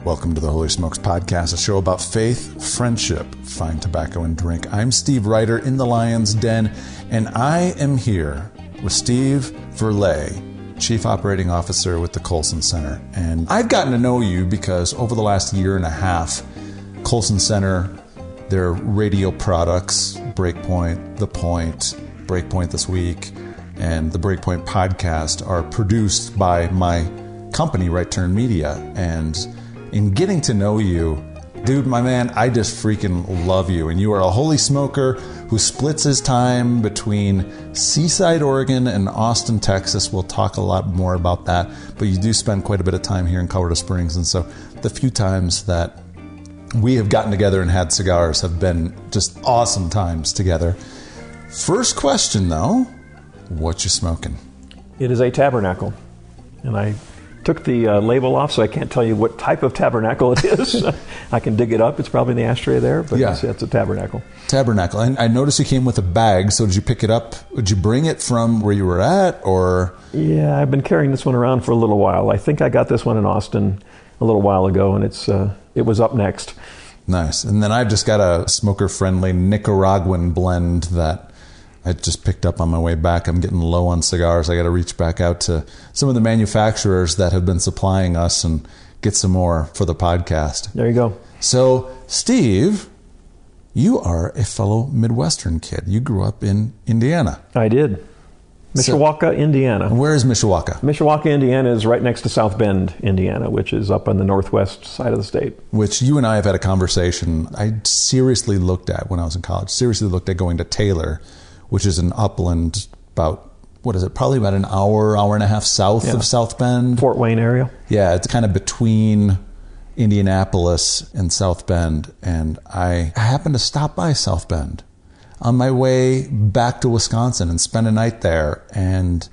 Welcome to the Holy Smokes Podcast, a show about faith, friendship, fine tobacco, and drink. I'm Steve Ryder in the Lion's Den, and I am here with Steve Verleye, Chief Operating Officer with the Colson Center. And I've gotten to know you because over the last year and a half, Colson Center, their radio products, Breakpoint, The Point, Breakpoint This Week, and the Breakpoint Podcast are produced by my company, Right Turn Media. And in getting to know you, dude, my man, I just freaking love you. And you are a holy smoker who splits his time between Seaside, Oregon and Austin, Texas. We'll talk a lot more about that. But you do spend quite a bit of time here in Colorado Springs. And so the few times that we have gotten together and had cigars have been just awesome times together. First question, though, what you smoking? It is a Tabernacle. And I took the label off, so I can't tell you what type of Tabernacle it is. I can dig it up. It's probably in the ashtray there, but yeah, it's a Tabernacle. Tabernacle. And I noticed you came with a bag, so did you pick it up? Did you bring it from where you were at, or? Yeah, I've been carrying this one around for a little while. I think I got this one in Austin a little while ago, and it was up next. Nice. And then I've just got a smoker-friendly Nicaraguan blend that I just picked up on my way back. I'm getting low on cigars. I got to reach back out to some of the manufacturers that have been supplying us and get some more for the podcast. There you go. So, Steve, you are a fellow Midwestern kid. You grew up in Indiana. I did. Mishawaka, Indiana. Where is Mishawaka? Mishawaka, Indiana is right next to South Bend, Indiana, which is up on the northwest side of the state. Which you and I have had a conversation. I seriously looked at when I was in college, going to Taylor, which is an upland about, probably about an hour and a half south of South Bend. Fort Wayne area. Yeah, it's kind of between Indianapolis and South Bend. And I happened to stop by South Bend on my way back to Wisconsin and spend a night there. And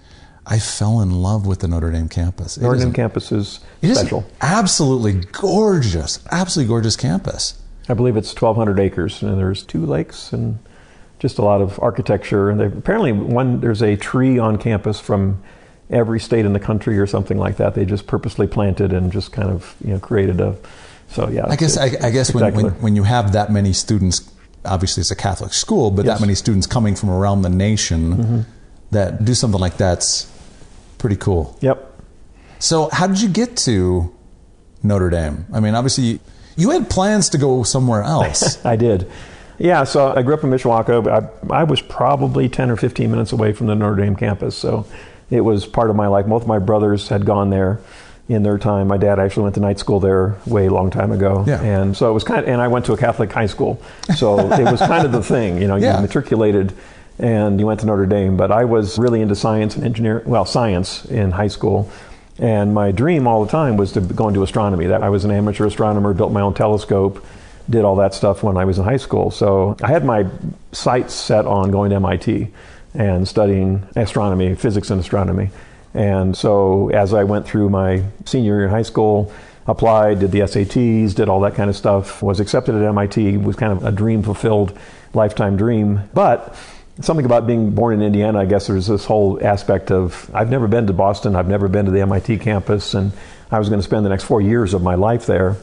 I fell in love with the Notre Dame campus. Notre Dame campus is special. Absolutely gorgeous campus. I believe it's 1,200 acres, and there's 2 lakes and just a lot of architecture. And there's a tree on campus from every state in the country or something like that. They just purposely planted and just kind of created a. So yeah. I guess when you have that many students, obviously it's a Catholic school, but that many students coming from around the nation that do something like that's pretty cool. Yep. So how did you get to Notre Dame? I mean, obviously you had plans to go somewhere else. I did. Yeah, so I grew up in Mishawaka. I was probably 10 or 15 minutes away from the Notre Dame campus, so it was part of my life. Both of my brothers had gone there in their time. My dad actually went to night school there way long time ago. Yeah. And so it was and I went to a Catholic high school, so it was kind of the thing, you matriculated and you went to Notre Dame. But I was really into science and science in high school. And my dream all the time was to go into astronomy. I was an amateur astronomer, built my own telescope, did all that stuff when I was in high school. So I had my sights set on going to MIT and studying astronomy, physics and astronomy. And so as I went through my senior year in high school, applied, did the SATs, did all that kind of stuff, was accepted at MIT, was kind of a dream fulfilled, lifetime dream. But something about being born in Indiana, I guess there's this whole aspect of, I've never been to Boston, I've never been to the MIT campus, and I was going to spend the next 4 years of my life there.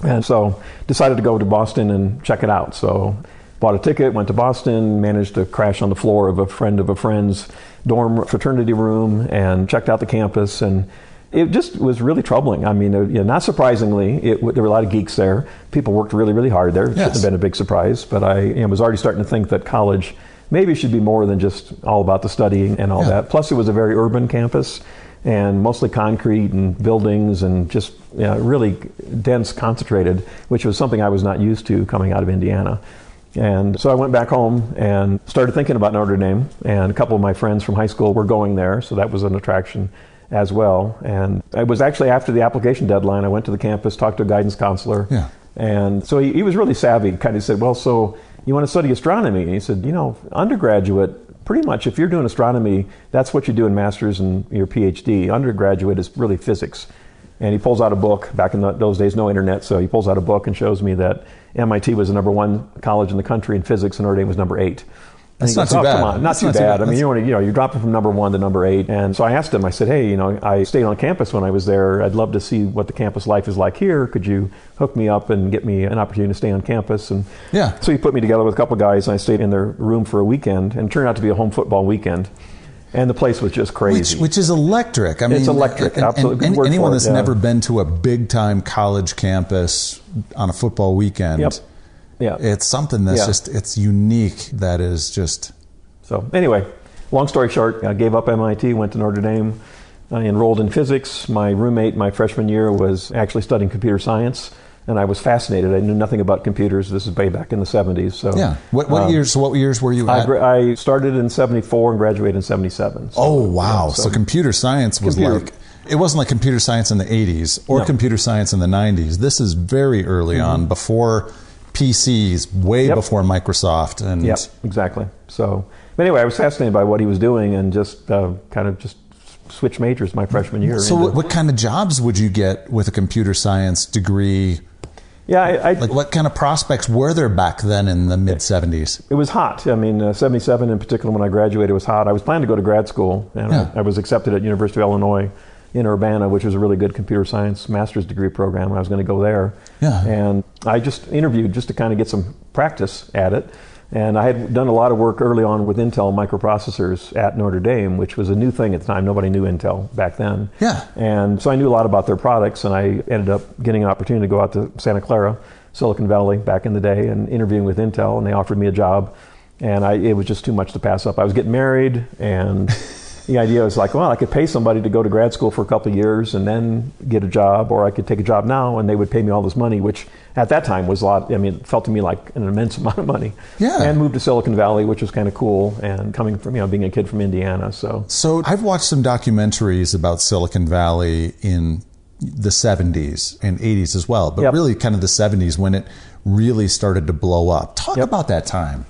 And so decided to go to Boston and check it out. So bought a ticket, went to Boston, managed to crash on the floor of a friend's dorm fraternity room and checked out the campus. And it just was really troubling. I mean, not surprisingly, there were a lot of geeks there. People worked really, really hard there. It shouldn't have been a big surprise. But I was already starting to think that college maybe should be more than just all about the studying and all that. Plus, it was a very urban campus, and mostly concrete and buildings and just really dense, concentrated, which was something I was not used to coming out of Indiana. And so I went back home and started thinking about Notre Dame, and a couple of my friends from high school were going there, so that was an attraction as well. And it was actually after the application deadline, I went to the campus, talked to a guidance counselor, and so he was really savvy, kind of said, well, so you want to study astronomy? And he said, undergraduate, pretty much, if you're doing astronomy, that's what you do in master's and your PhD. Undergraduate is really physics. And he pulls out a book. Back in those days, no internet, so he pulls out a book and shows me that MIT was the #1 college in the country in physics, and Notre Dame was #8. That's not too bad. Come on, not too bad. I mean, you're dropping from number 1 to number 8. And so I asked him, I said, hey, I stayed on campus when I was there. I'd love to see what the campus life is like here. Could you hook me up and get me an opportunity to stay on campus? And so he put me together with a couple of guys, and I stayed in their room for a weekend, and it turned out to be a home football weekend. And the place was just crazy. Which is electric. I mean, it's electric, absolutely. And anyone that's never been to a big-time college campus on a football weekend, it's something that's just, it's unique, that is just... So anyway, long story short, I gave up MIT, went to Notre Dame, I enrolled in physics. My roommate my freshman year was actually studying computer science, and I was fascinated. I knew nothing about computers. This is way back in the 70s. So what years were you at? I started in 74 and graduated in 77. So, oh, wow. So computer science was like... It wasn't like computer science in the 80s or computer science in the 90s. This is very early on, before PCs, way before Microsoft. And exactly. So anyway, I was fascinated by what he was doing, and just kind of just switched majors my freshman year. So what kind of jobs would you get with a computer science degree? Yeah, like what kind of prospects were there back then in the mid-70s? It was hot. I mean, 77 in particular, when I graduated, was hot. I was planning to go to grad school, and I was accepted at University of Illinois in Urbana, which was a really good computer science master's degree program. I was going to go there. And I just interviewed just to kind of get some practice at it. And I had done a lot of work early on with Intel microprocessors at Notre Dame, which was a new thing at the time. Nobody knew Intel back then. And so I knew a lot about their products, and I ended up getting an opportunity to go out to Santa Clara, Silicon Valley, back in the day, and interviewing with Intel, and they offered me a job. And it was just too much to pass up. I was getting married, and the idea was like, well, I could pay somebody to go to grad school for a couple of years and then get a job, or I could take a job now and they would pay me all this money, which at that time was a lot. I mean, it felt to me like an immense amount of money. And moved to Silicon Valley, which was kind of cool, and coming from, being a kid from Indiana. So I've watched some documentaries about Silicon Valley in the 70s and 80s as well, but really kind of the 70s when it really started to blow up. Talk about that time.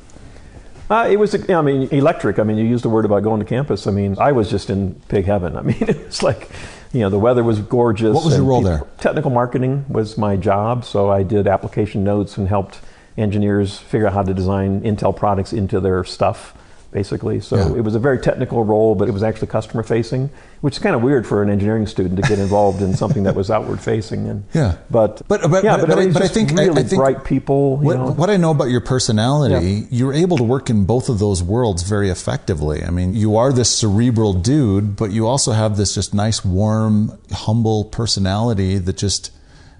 It was, electric. I mean, you used the word about going to campus. I mean, I was just in pig heaven. I mean, it was like, the weather was gorgeous. What was your role there? Technical marketing was my job. So I did application notes and helped engineers figure out how to design Intel products into their stuff, basically. So it was a very technical role, but it was actually customer facing, which is kind of weird for an engineering student to get involved in something that was outward facing. And but I think bright people. What I know about your personality, you're able to work in both of those worlds very effectively. I mean, you are this cerebral dude, but you also have this just nice, warm, humble personality that just,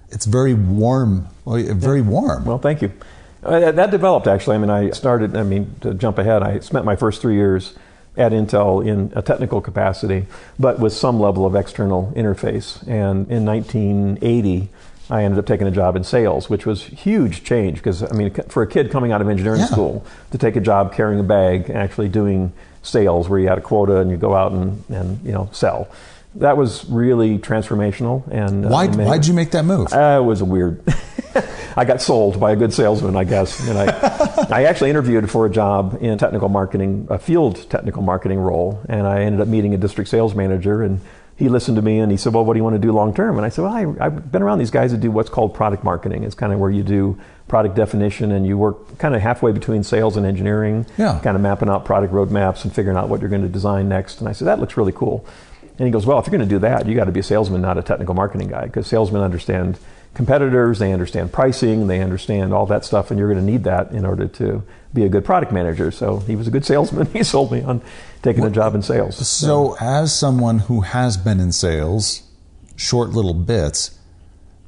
it's very warm, very warm. Well, thank you. That developed, actually. I mean, to jump ahead, I spent my first 3 years at Intel in a technical capacity, but with some level of external interface. And in 1980, I ended up taking a job in sales, which was a huge change, because, for a kid coming out of engineering school, to take a job carrying a bag, actually doing sales where you had a quota and you go out and sell. That was really transformational. And why'd you make that move? It was a weird... I got sold by a good salesman, I guess. And I actually interviewed for a job in technical marketing, a field technical marketing role, and I ended up meeting a district sales manager, and he listened to me and he said, well, what do you want to do long term? And I said, well, I've been around these guys that do what's called product marketing. It's kind of where you do product definition and you work kind of halfway between sales and engineering, kind of mapping out product roadmaps and figuring out what you're going to design next. And I said, that looks really cool. And he goes, well, if you're going to do that, you got to be a salesman, not a technical marketing guy, because salesmen understand competitors, they understand pricing, they understand all that stuff, and you're going to need that in order to be a good product manager. So he was a good salesman. He sold me on taking a job in sales. So as someone who has been in sales, short little bits,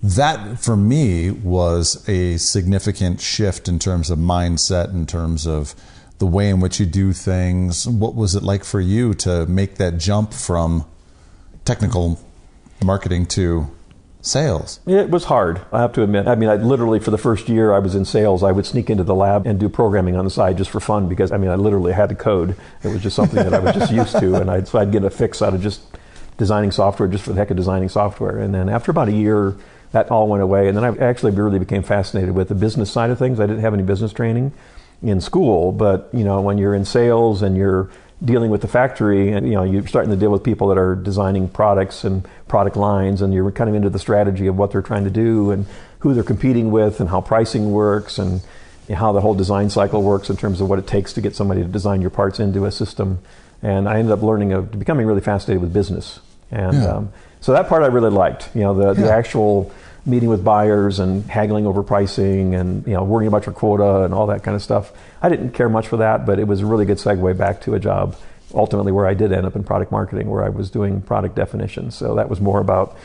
that for me was a significant shift in terms of mindset, in terms of the way in which you do things. What was it like for you to make that jump from technical marketing to sales? It was hard, I have to admit. I literally, for the first year I was in sales, I would sneak into the lab and do programming on the side just for fun, because I literally had to code. It was just something that I was just used to, and so I'd get a fix out of just designing software, just for the heck of designing software. And then after about a year, that all went away, and then I actually really became fascinated with the business side of things. I didn't have any business training in school, but when you're in sales and you're dealing with the factory, and you're starting to deal with people that are designing products and product lines, and you're kind of into the strategy of what they're trying to do and who they're competing with and how pricing works, and how the whole design cycle works in terms of what it takes to get somebody to design your parts into a system. And I ended up becoming really fascinated with business. And so that part I really liked, the actual meeting with buyers and haggling over pricing and, worrying about your quota and all that kind of stuff. I didn't care much for that, but it was a really good segue back to a job ultimately where I did end up in product marketing, where I was doing product definition. So that was more about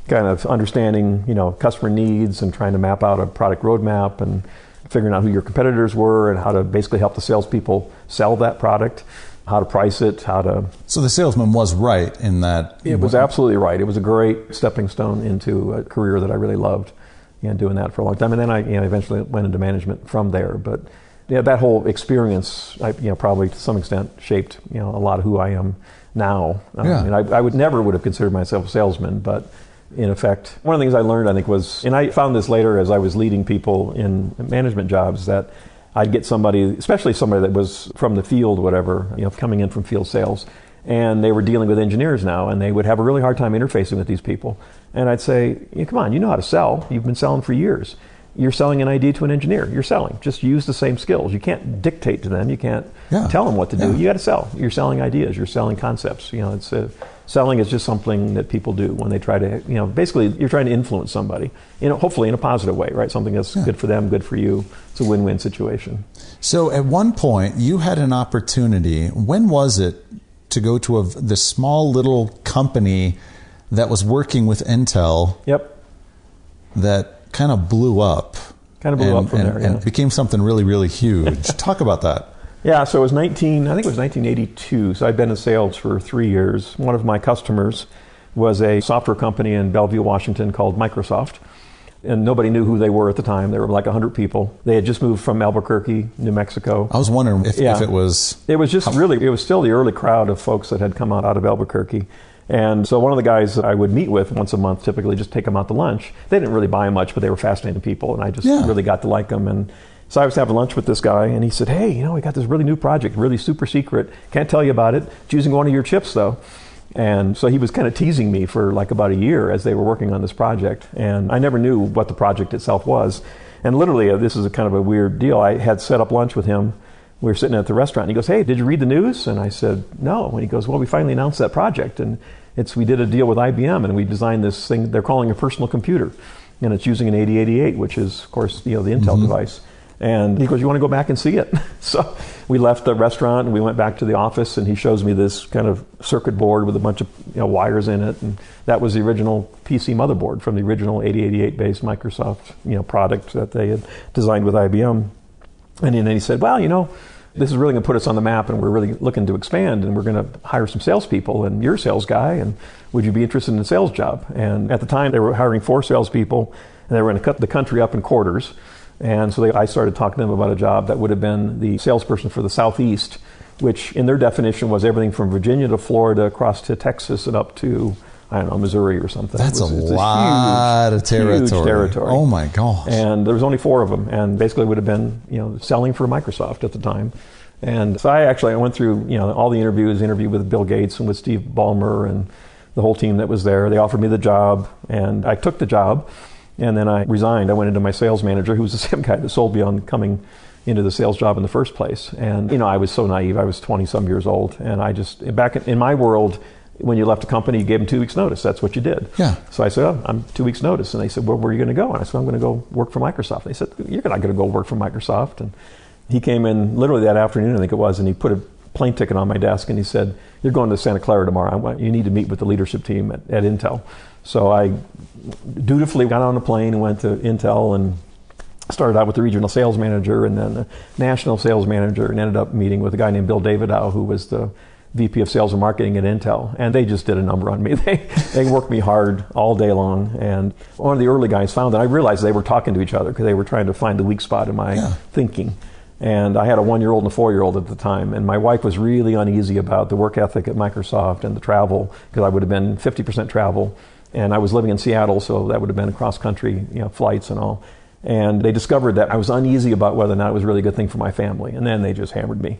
kind of understanding, customer needs and trying to map out a product roadmap and figuring out who your competitors were and how to basically help the salespeople sell that product, how to price it, So the salesman was right in that. It was absolutely right. It was a great stepping stone into a career that I really loved, and doing that for a long time. And then I eventually went into management from there. But that whole experience, probably to some extent shaped, a lot of who I am now. I would never have considered myself a salesman, but in effect, one of the things I learned, I think, was, and I found this later as I was leading people in management jobs, that I'd get somebody, especially somebody that was from the field, whatever, coming in from field sales, and they were dealing with engineers now, and they would have a really hard time interfacing with these people. And I'd say, come on, you know how to sell. You've been selling for years. You're selling an idea to an engineer. You're selling. Just use the same skills. You can't dictate to them. You can't tell them what to do. You got to sell. You're selling ideas. You're selling concepts. Selling is just something that people do when they try to, basically you're trying to influence somebody, hopefully in a positive way, right? Something that's good for them, good for you. It's a win-win situation. So at one point you had an opportunity. When was it to go to this small little company that was working with Intel? Yep. That kind of blew up. From there, and became something really, really huge. Talk about that. Yeah, so it was 1982. So I'd been in sales for 3 years. One of my customers was a software company in Bellevue, Washington called Microsoft. And nobody knew who they were at the time. There were like 100 people. They had just moved from Albuquerque, New Mexico. I was wondering if it was... It was just it was still the early crowd of folks that had come out of Albuquerque. And so one of the guys that I would meet with once a month, typically just take them out to lunch. They didn't really buy much, but they were fascinating people, and I just really got to like them. And so I was having lunch with this guy, and he said, hey, we got this really new project, really super secret. Can't tell you about it. It's using one of your chips, though. And so he was kind of teasing me for like about a year as they were working on this project. And I never knew what the project itself was. And literally, this is a kind of a weird deal. I had set up lunch with him. We were sitting at the restaurant, and he goes, hey, did you read the news? And I said, no. And he goes, well, we finally announced that project. And we did a deal with IBM, and we designed this thing they're calling a personal computer. And it's using an 8088, which is, of course, the Intel device. And he goes, you want to go back and see it? So we left the restaurant, and we went back to the office, and he shows me this kind of circuit board with a bunch of wires in it. And that was the original PC motherboard from the original 8088-based Microsoft product that they had designed with IBM. And then he said, well, this is really going to put us on the map, and we're really looking to expand, and we're going to hire some salespeople, and you're a sales guy, and would you be interested in a sales job? And at the time, they were hiring 4 salespeople, and they were going to cut the country up in quarters. And so I started talking to them about a job that would have been the salesperson for the Southeast, which in their definition was everything from Virginia to Florida, across to Texas, and up to, Missouri or something. That's a lot of territory. Huge territory. Oh my gosh. And there was only 4 of them, and basically would have been, selling for Microsoft at the time. And so I went through, all the interviewed with Bill Gates and with Steve Ballmer and the whole team that was there. They offered me the job, and I took the job, and then I resigned. I went into my sales manager, who was the same guy that sold me on coming into the sales job in the first place. And, I was so naive. I was 20-some years old, and I just, back in my world, when you left a company, you gave them 2 weeks' notice. That's what you did. Yeah. So I said, I'm 2 weeks' notice. And they said, well, where are you going to go? And I said, I'm going to go work for Microsoft. They said, you're not going to go work for Microsoft. And he came in literally that afternoon, I think it was, and he put a plane ticket on my desk, and he said, you're going to Santa Clara tomorrow. You need to meet with the leadership team at Intel. So I dutifully got on a plane and went to Intel and started out with the regional sales manager and then the national sales manager, and ended up meeting with a guy named Bill Davidow, who was the VP of Sales and Marketing at Intel, and they just did a number on me. They worked me hard all day long, and one of the early guys found that I realized they were talking to each other because they were trying to find the weak spot in my thinking. And I had a 1-year-old and a 4-year-old at the time, and my wife was really uneasy about the work ethic at Microsoft and the travel, because I would have been 50% travel, and I was living in Seattle, so that would have been cross-country flights and all. And they discovered that I was uneasy about whether or not it was a really good thing for my family. And then they just hammered me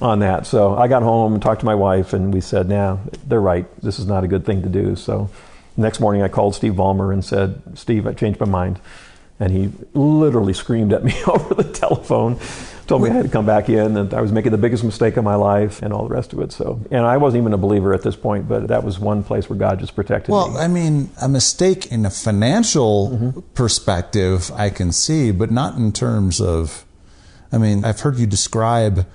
on that. So I got home and talked to my wife, and we said, nah, they're right. This is not a good thing to do. So the next morning I called Steve Ballmer and said, Steve, I changed my mind. And he literally screamed at me over the telephone, told me I had to come back in, and I was making the biggest mistake of my life and all the rest of it. So, and I wasn't even a believer at this point, but that was one place where God just protected me. Well, I mean, a mistake in a financial perspective, I can see, but not in terms of, I mean, I've heard you describe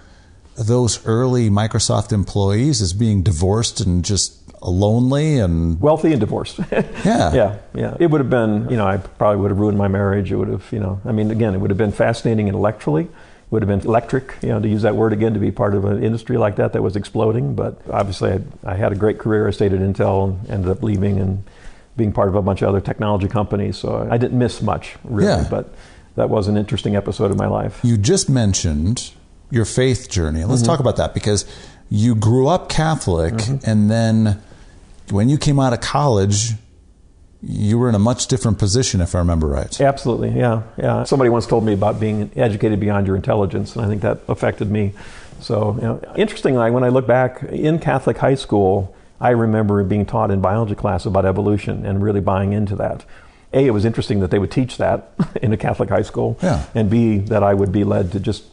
those early Microsoft employees as being divorced and just lonely and wealthy and divorced. Yeah. Yeah. It would have been, I probably would have ruined my marriage. It would have, again, it would have been fascinating intellectually. It would have been electric, to use that word again, to be part of an industry like that was exploding. But obviously I had a great career. I stayed at Intel and ended up leaving and being part of a bunch of other technology companies. So I didn't miss much, really, but that was an interesting episode of my life. You just mentioned your faith journey. Let's talk about that, because you grew up Catholic, and then when you came out of college, you were in a much different position, if I remember right. Absolutely, yeah. Somebody once told me about being educated beyond your intelligence, and I think that affected me. So, interestingly, when I look back in Catholic high school, I remember being taught in biology class about evolution and really buying into that. A, it was interesting that they would teach that in a Catholic high school, and B, that I would be led to just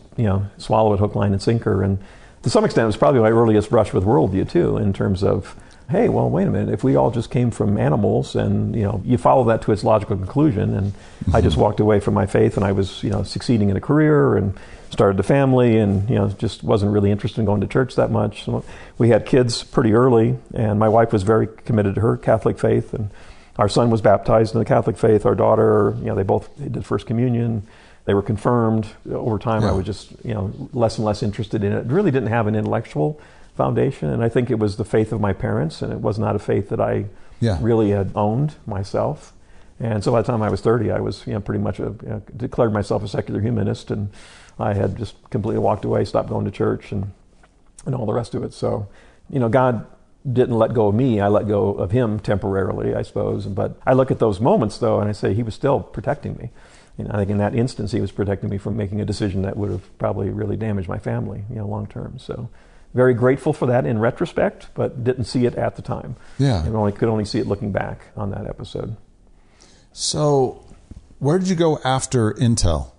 swallow it hook, line, and sinker. And to some extent, it was probably my earliest brush with worldview too, in terms of, hey, well, wait a minute, if we all just came from animals and, you follow that to its logical conclusion. And I just walked away from my faith, and I was, succeeding in a career and started a family, and, just wasn't really interested in going to church that much. So we had kids pretty early, and my wife was very committed to her Catholic faith, and our son was baptized in the Catholic faith. Our daughter, they both did First Communion. They were confirmed. Over time, I was just, less and less interested in it. Really didn't have an intellectual foundation, and I think it was the faith of my parents, and it was not a faith that I really had owned myself. And so by the time I was 30, I was pretty much declared myself a secular humanist, and I had just completely walked away, stopped going to church, and all the rest of it. So, God didn't let go of me. I let go of him temporarily, I suppose. But I look at those moments, though, and I say he was still protecting me. I think in that instance, he was protecting me from making a decision that would have probably really damaged my family, long term. So very grateful for that in retrospect, but didn't see it at the time. Yeah. And could only see it looking back on that episode. So where did you go after Intel?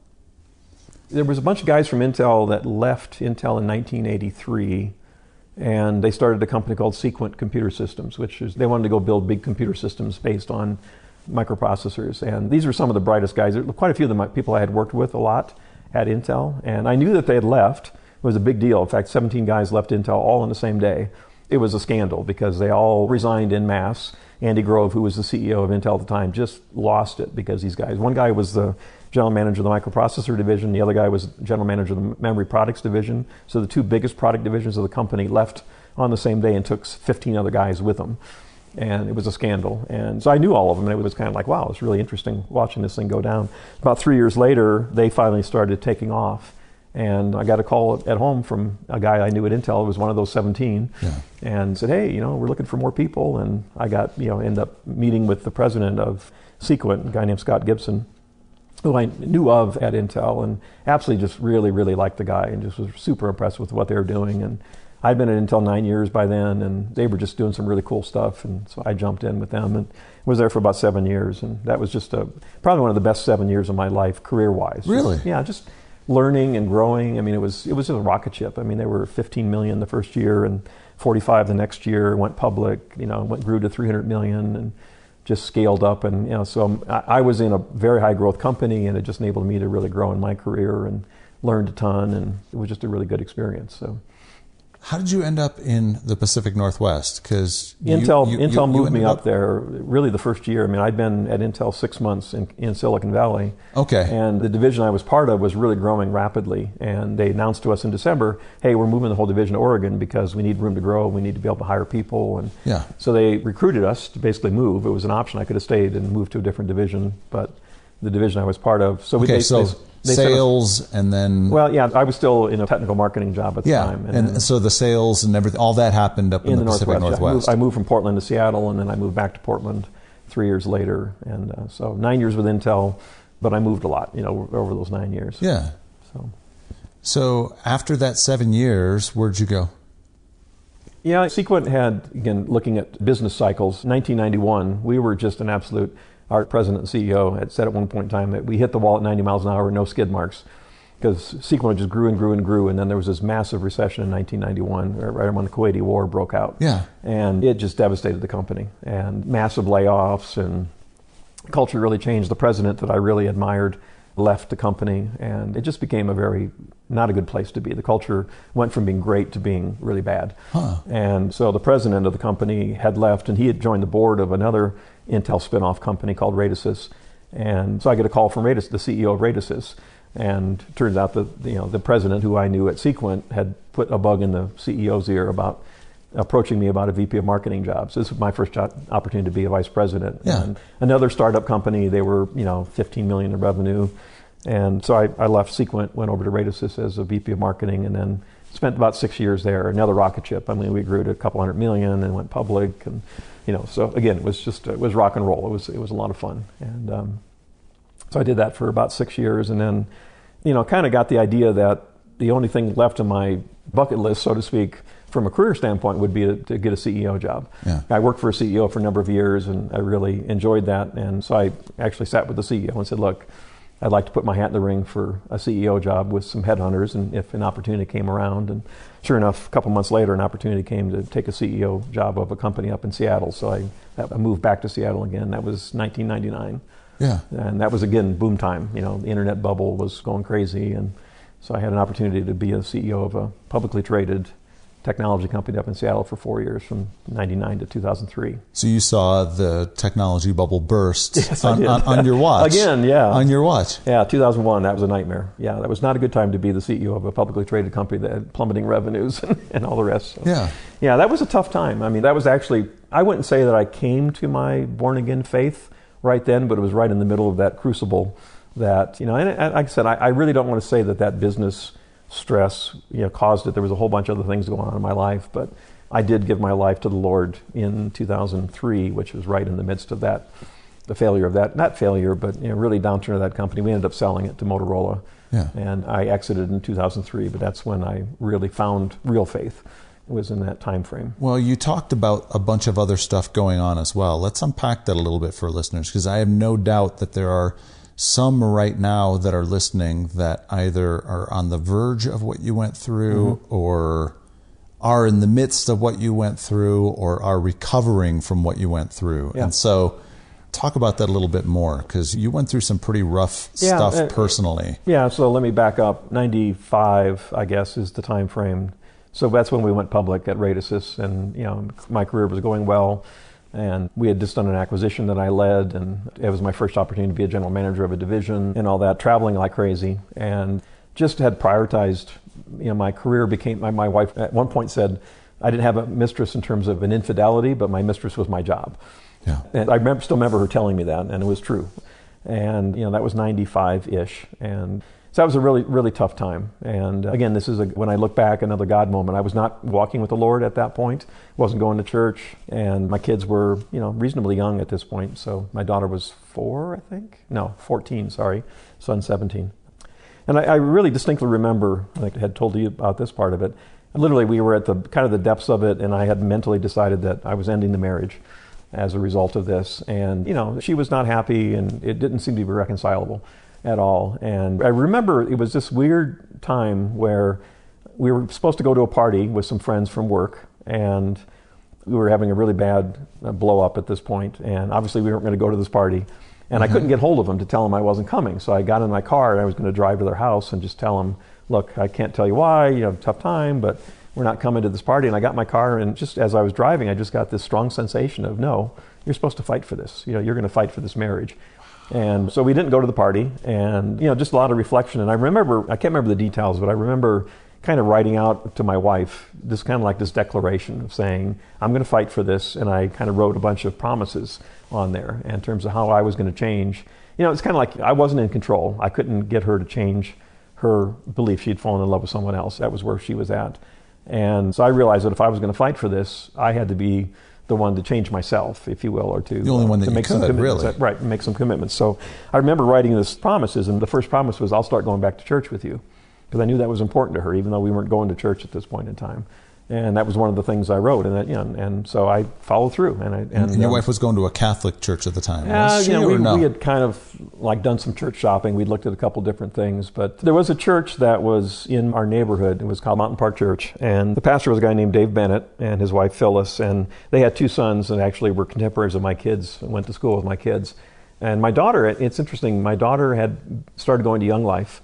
There was a bunch of guys from Intel that left Intel in 1983, and they started a company called Sequent Computer Systems, which is, they wanted to go build big computer systems based on microprocessors. And these were some of the brightest guys. Quite a few of them people I had worked with a lot at Intel, and I knew that they had left. It was a big deal. In fact, 17 guys left Intel all on the same day. It was a scandal because they all resigned en masse. Andy Grove, who was the CEO of Intel at the time, just lost it because these guys, one guy was the general manager of the microprocessor division, the other guy was general manager of the memory products division. So the two biggest product divisions of the company left on the same day and took 15 other guys with them. And it was a scandal. And so I knew all of them, and it was kind of like, wow, it's really interesting watching this thing go down. About 3 years later, they finally started taking off. And I got a call at home from a guy I knew at Intel. It was one of those 17, and said, hey, we're looking for more people. And I got, ended up meeting with the president of Sequent, a guy named Scott Gibson, who I knew of at Intel, and absolutely just really, really liked the guy and just was super impressed with what they were doing. And I'd been at Intel 9 years by then, and they were just doing some really cool stuff. And so I jumped in with them and was there for about 7 years. And that was just probably one of the best 7 years of my life, career-wise. Really? Just learning and growing. I mean, it was just a rocket ship. I mean, they were 15 million the first year and 45 the next year. Went public. Grew to 300 million and just scaled up. And so I was in a very high growth company, and it just enabled me to really grow in my career and learned a ton. And it was just a really good experience. So. How did you end up in the Pacific Northwest? Because Intel moved me up there really the first year. I mean, I'd been at Intel 6 months in Silicon Valley. Okay. And the division I was part of was really growing rapidly. And they announced to us in December, hey, we're moving the whole division to Oregon because we need room to grow. We need to be able to hire people. And so they recruited us to basically move. It was an option. I could have stayed and moved to a different division, but the division I was part of. So they sales and then... Well, yeah, I was still in a technical marketing job at the time. And so the sales and everything, all that happened up in the Pacific Northwest. I moved from Portland to Seattle, and then I moved back to Portland 3 years later. And so 9 years with Intel, but I moved a lot, over those 9 years. Yeah. So after that 7 years, where'd you go? Yeah, Sequent had, again, looking at business cycles, 1991, we were just an absolute our president and CEO had said at one point in time that we hit the wall at 90 miles an hour, no skid marks, because Sequent just grew and grew and grew, and then there was this massive recession in 1991, right when the Kuwaiti War broke out. Yeah. And it just devastated the company, and massive layoffs, and culture really changed. The president that I really admired left the company, and it just became not a good place to be. The culture went from being great to being really bad. And so the president of the company had left, and he had joined the board of another Intel spinoff company called Radisys. And so I get a call from Radisys, the CEO of Radisys, and it turns out that the president, who I knew at Sequent, had put a bug in the CEO's ear about approaching me about a VP of marketing job. So this was my first opportunity to be a vice president. Yeah. And another startup company, they were 15 million in revenue. And so I left Sequent, went over to Radisys as a VP of marketing, and then spent about 6 years there. Another rocket ship. I mean, we grew to a couple $100 million and went public. And so again, it was rock and roll. It was a lot of fun. And so I did that for about 6 years, and then kind of got the idea that the only thing left on my bucket list, so to speak, from a career standpoint, would be to get a CEO job. Yeah. I worked for a CEO for a number of years, and I really enjoyed that. And so I actually sat with the CEO and said, look, I'd like to put my hat in the ring for a CEO job with some headhunters, and if an opportunity came around. And sure enough, a couple months later, an opportunity came to take a CEO job of a company up in Seattle. So I moved back to Seattle again. That was 1999. Yeah. And that was, again, boom time. The internet bubble was going crazy. And so I had an opportunity to be a CEO of a publicly traded technology company up in Seattle for 4 years, from 99 to 2003. So you saw the technology bubble burst. Yes, on your watch. Again, yeah. On your watch. Yeah, 2001, that was a nightmare. Yeah, that was not a good time to be the CEO of a publicly traded company that had plummeting revenues and all the rest. So, yeah, that was a tough time. I mean, that was actually, I wouldn't say that I came to my born-again faith right then, but it was right in the middle of that crucible that, and like I said, I really don't want to say that business stress, caused it. There was a whole bunch of other things going on in my life, but I did give my life to the Lord in 2003, which was right in the midst of that, the failure of that, not failure, but really downturn of that company. We ended up selling it to Motorola, and I exited in 2003, but that's when I really found real faith. It was in that time frame. Well, you talked about a bunch of other stuff going on as well. Let's unpack that a little bit for listeners, because I have no doubt that there are some right now that are listening that either are on the verge of what you went through, or are in the midst of what you went through, or are recovering from what you went through. Yeah. And so talk about that a little bit more, because you went through some pretty rough stuff personally. Yeah, so let me back up. 95, I guess, is the time frame. So that's when we went public at Radisys, and my career was going well. And we had just done an acquisition that I led, and it was my first opportunity to be a general manager of a division and all that, traveling like crazy, and just had prioritized, my career became, my wife at one point said, I didn't have a mistress in terms of an infidelity, but my mistress was my job. Yeah. And I still remember her telling me that, and it was true. And, that was 95-ish. And so that was a really, really tough time. And again, this is when I look back, another God moment. I was not walking with the Lord at that point, wasn't going to church, and my kids were, reasonably young at this point. So my daughter was 14, sorry, son 17. And I really distinctly remember, like I had told you about this part of it, literally we were at the kind of the depths of it, and I had mentally decided that I was ending the marriage as a result of this. And, she was not happy, and it didn't seem to be reconcilable at all. And I remember it was this weird time where we were supposed to go to a party with some friends from work, and we were having a really bad blow up at this point, and obviously we weren't going to go to this party, and I couldn't get hold of them to tell them I wasn't coming. So I got in my car, and I was going to drive to their house and just tell them, look, I can't tell you why, tough time, but we're not coming to this party. And I got in my car, and just as I was driving, I just got this strong sensation of, no, you're supposed to fight for this. You're going to fight for this marriage. And so we didn't go to the party, and just a lot of reflection. And I can't remember the details, but I remember kind of writing out to my wife this kind of like this declaration of saying, I'm going to fight for this. And I kind of wrote a bunch of promises on there in terms of how I was going to change. It's kind of like I wasn't in control. I couldn't get her to change her belief she'd fallen in love with someone else. That was where she was at. And so I realized that if I was going to fight for this, I had to be the one to change myself, if you will, or to the only one that to you make some commitments. really. Right, make some commitments. So I remember writing these promises, and the first promise was, I'll start going back to church with you, because I knew that was important to her, even though we weren't going to church at this point in time. And that was one of the things I wrote, and so I followed through. And your wife was going to a Catholic church at the time, was she, we had kind of like done some church shopping. We'd looked at a couple different things, but there was a church that was in our neighborhood. It was called Mountain Park Church, and the pastor was a guy named Dave Bennett and his wife Phyllis, and they had two sons and actually were contemporaries of my kids and went to school with my kids. And my daughter, it's interesting, my daughter had started going to Young Life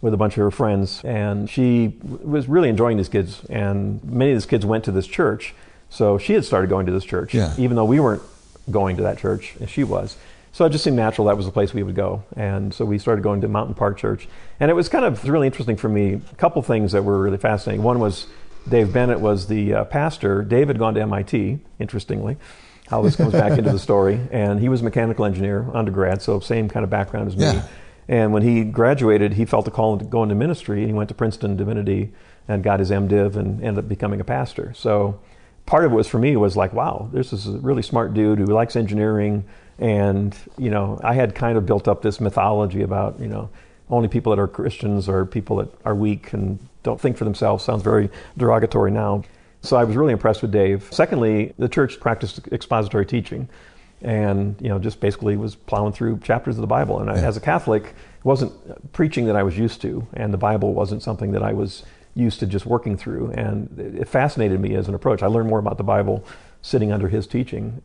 with a bunch of her friends, and she was really enjoying these kids, and many of these kids went to this church, so she had started going to this church, even though we weren't going to that church, and she was. So it just seemed natural that was the place we would go, and so we started going to Mountain Park Church. And it was kind of really interesting for me, a couple things that were really fascinating. One was Dave Bennett was the pastor. Dave had gone to MIT, interestingly, how this comes back into the story, and he was a mechanical engineer, undergrad, so same kind of background as me. Yeah. And when he graduated, he felt a call to go into ministry, and he went to Princeton Divinity and got his MDiv and ended up becoming a pastor. So part of it was, for me, was like, wow, this is a really smart dude who likes engineering. And, I had kind of built up this mythology about, only people that are Christians are people that are weak and don't think for themselves. Sounds very derogatory now. So I was really impressed with Dave. Secondly, the church practiced expository teaching. And, just basically was plowing through chapters of the Bible. And as a Catholic, it wasn't preaching that I was used to, and the Bible wasn't something that I was used to just working through. And it fascinated me as an approach. I learned more about the Bible sitting under his teaching.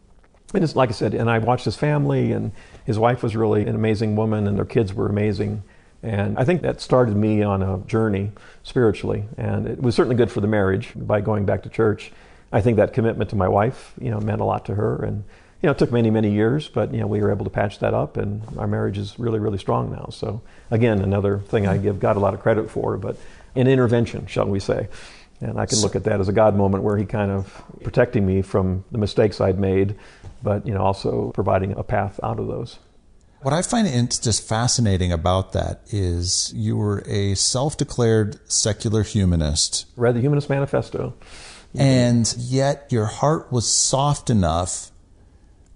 And it's like I said, and I watched his family, and his wife was really an amazing woman, and their kids were amazing. And I think that started me on a journey spiritually. And it was certainly good for the marriage by going back to church. I think that commitment to my wife, meant a lot to her. And it took many, many years, but, we were able to patch that up, and our marriage is really, really strong now. So, again, another thing I give God a lot of credit for, but an intervention, shall we say. And I can look at that as a God moment where he kind of protecting me from the mistakes I'd made, but, also providing a path out of those. What I find just fascinating about that is you were a self-declared secular humanist. Read the Humanist Manifesto. And yet your heart was soft enough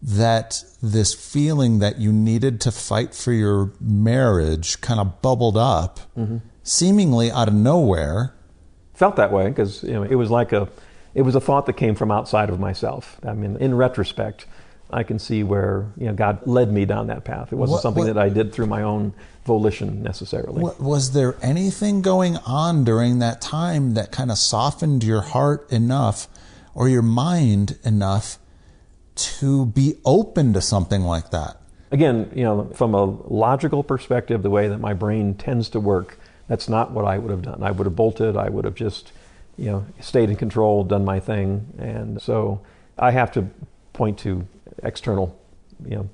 that this feeling that you needed to fight for your marriage kind of bubbled up, seemingly out of nowhere. Felt that way because it was a thought that came from outside of myself. I mean, in retrospect, I can see where God led me down that path. It wasn't something that I did through my own volition necessarily. Was there anything going on during that time that kind of softened your heart enough or your mind enough to be open to something like that? Again, from a logical perspective, the way that my brain tends to work, that's not what I would have done. I would have bolted. I would have just, stayed in control, done my thing. And so I have to point to external,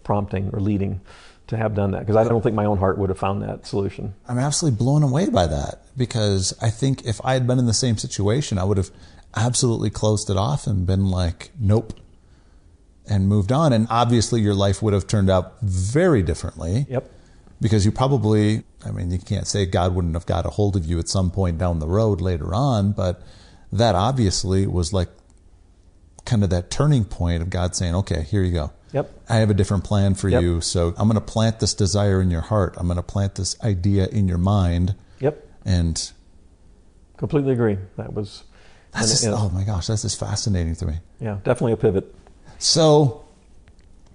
prompting or leading to have done that, because I don't think my own heart would have found that solution. I'm absolutely blown away by that, because I think if I had been in the same situation, I would have absolutely closed it off and been like, nope, and moved on. And obviously your life would have turned out very differently. Yep. Because you probably, you can't say God wouldn't have got a hold of you at some point down the road later on, but that obviously was like kind of that turning point of God saying, okay, here you go. Yep. I have a different plan for you. So I'm going to plant this desire in your heart. I'm going to plant this idea in your mind. Yep. And completely agree. That's oh my gosh, that's just fascinating to me. Yeah, definitely a pivot. So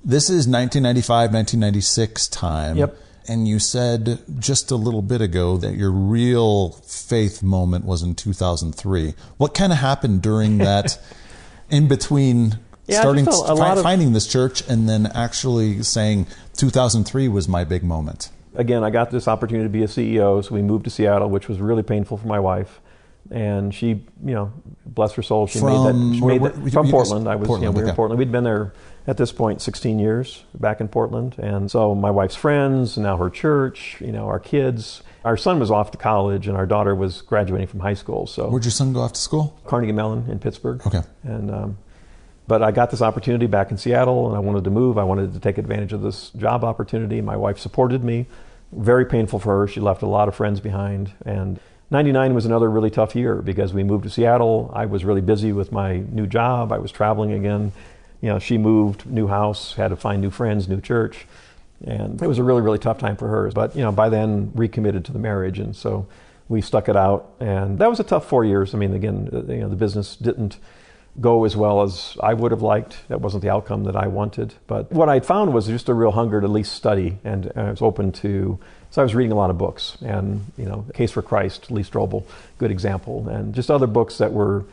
this is 1995, 1996 time. Yep. And you said just a little bit ago that your real faith moment was in 2003. What kind of happened during that in between finding this church and then actually saying 2003 was my big moment? Again, I got this opportunity to be a CEO, so we moved to Seattle, which was really painful for my wife. And she, bless her soul, from Portland. We were in Portland. We'd been there at this point 16 years back in Portland. And so my wife's friends, now her church, our kids. Our son was off to college and our daughter was graduating from high school. So where'd your son go off to school? Carnegie Mellon in Pittsburgh. Okay. And but I got this opportunity back in Seattle and I wanted to move. I wanted to take advantage of this job opportunity. My wife supported me. Very painful for her. She left a lot of friends behind. And 99 was another really tough year because we moved to Seattle. I was really busy with my new job. I was traveling again. She moved, new house, had to find new friends, new church. And it was a really, really tough time for her. But, by then recommitted to the marriage. And so We stuck it out, and that was a tough 4 years. I mean, again, the business didn't go as well as I would have liked. That wasn't the outcome that I wanted. But what I found was just a real hunger to at least study, and I was open to, so I was reading a lot of books, and, Case for Christ, Lee Strobel, good example, and just other books that were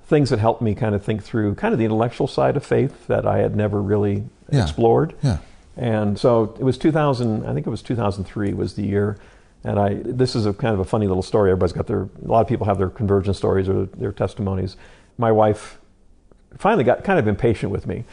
things that helped me kind of think through kind of the intellectual side of faith that I had never really explored. Yeah. And so it was 2003 was the year. And this is a kind of a funny little story. A lot of people have their conversion stories or their testimonies. My wife finally got kind of impatient with me.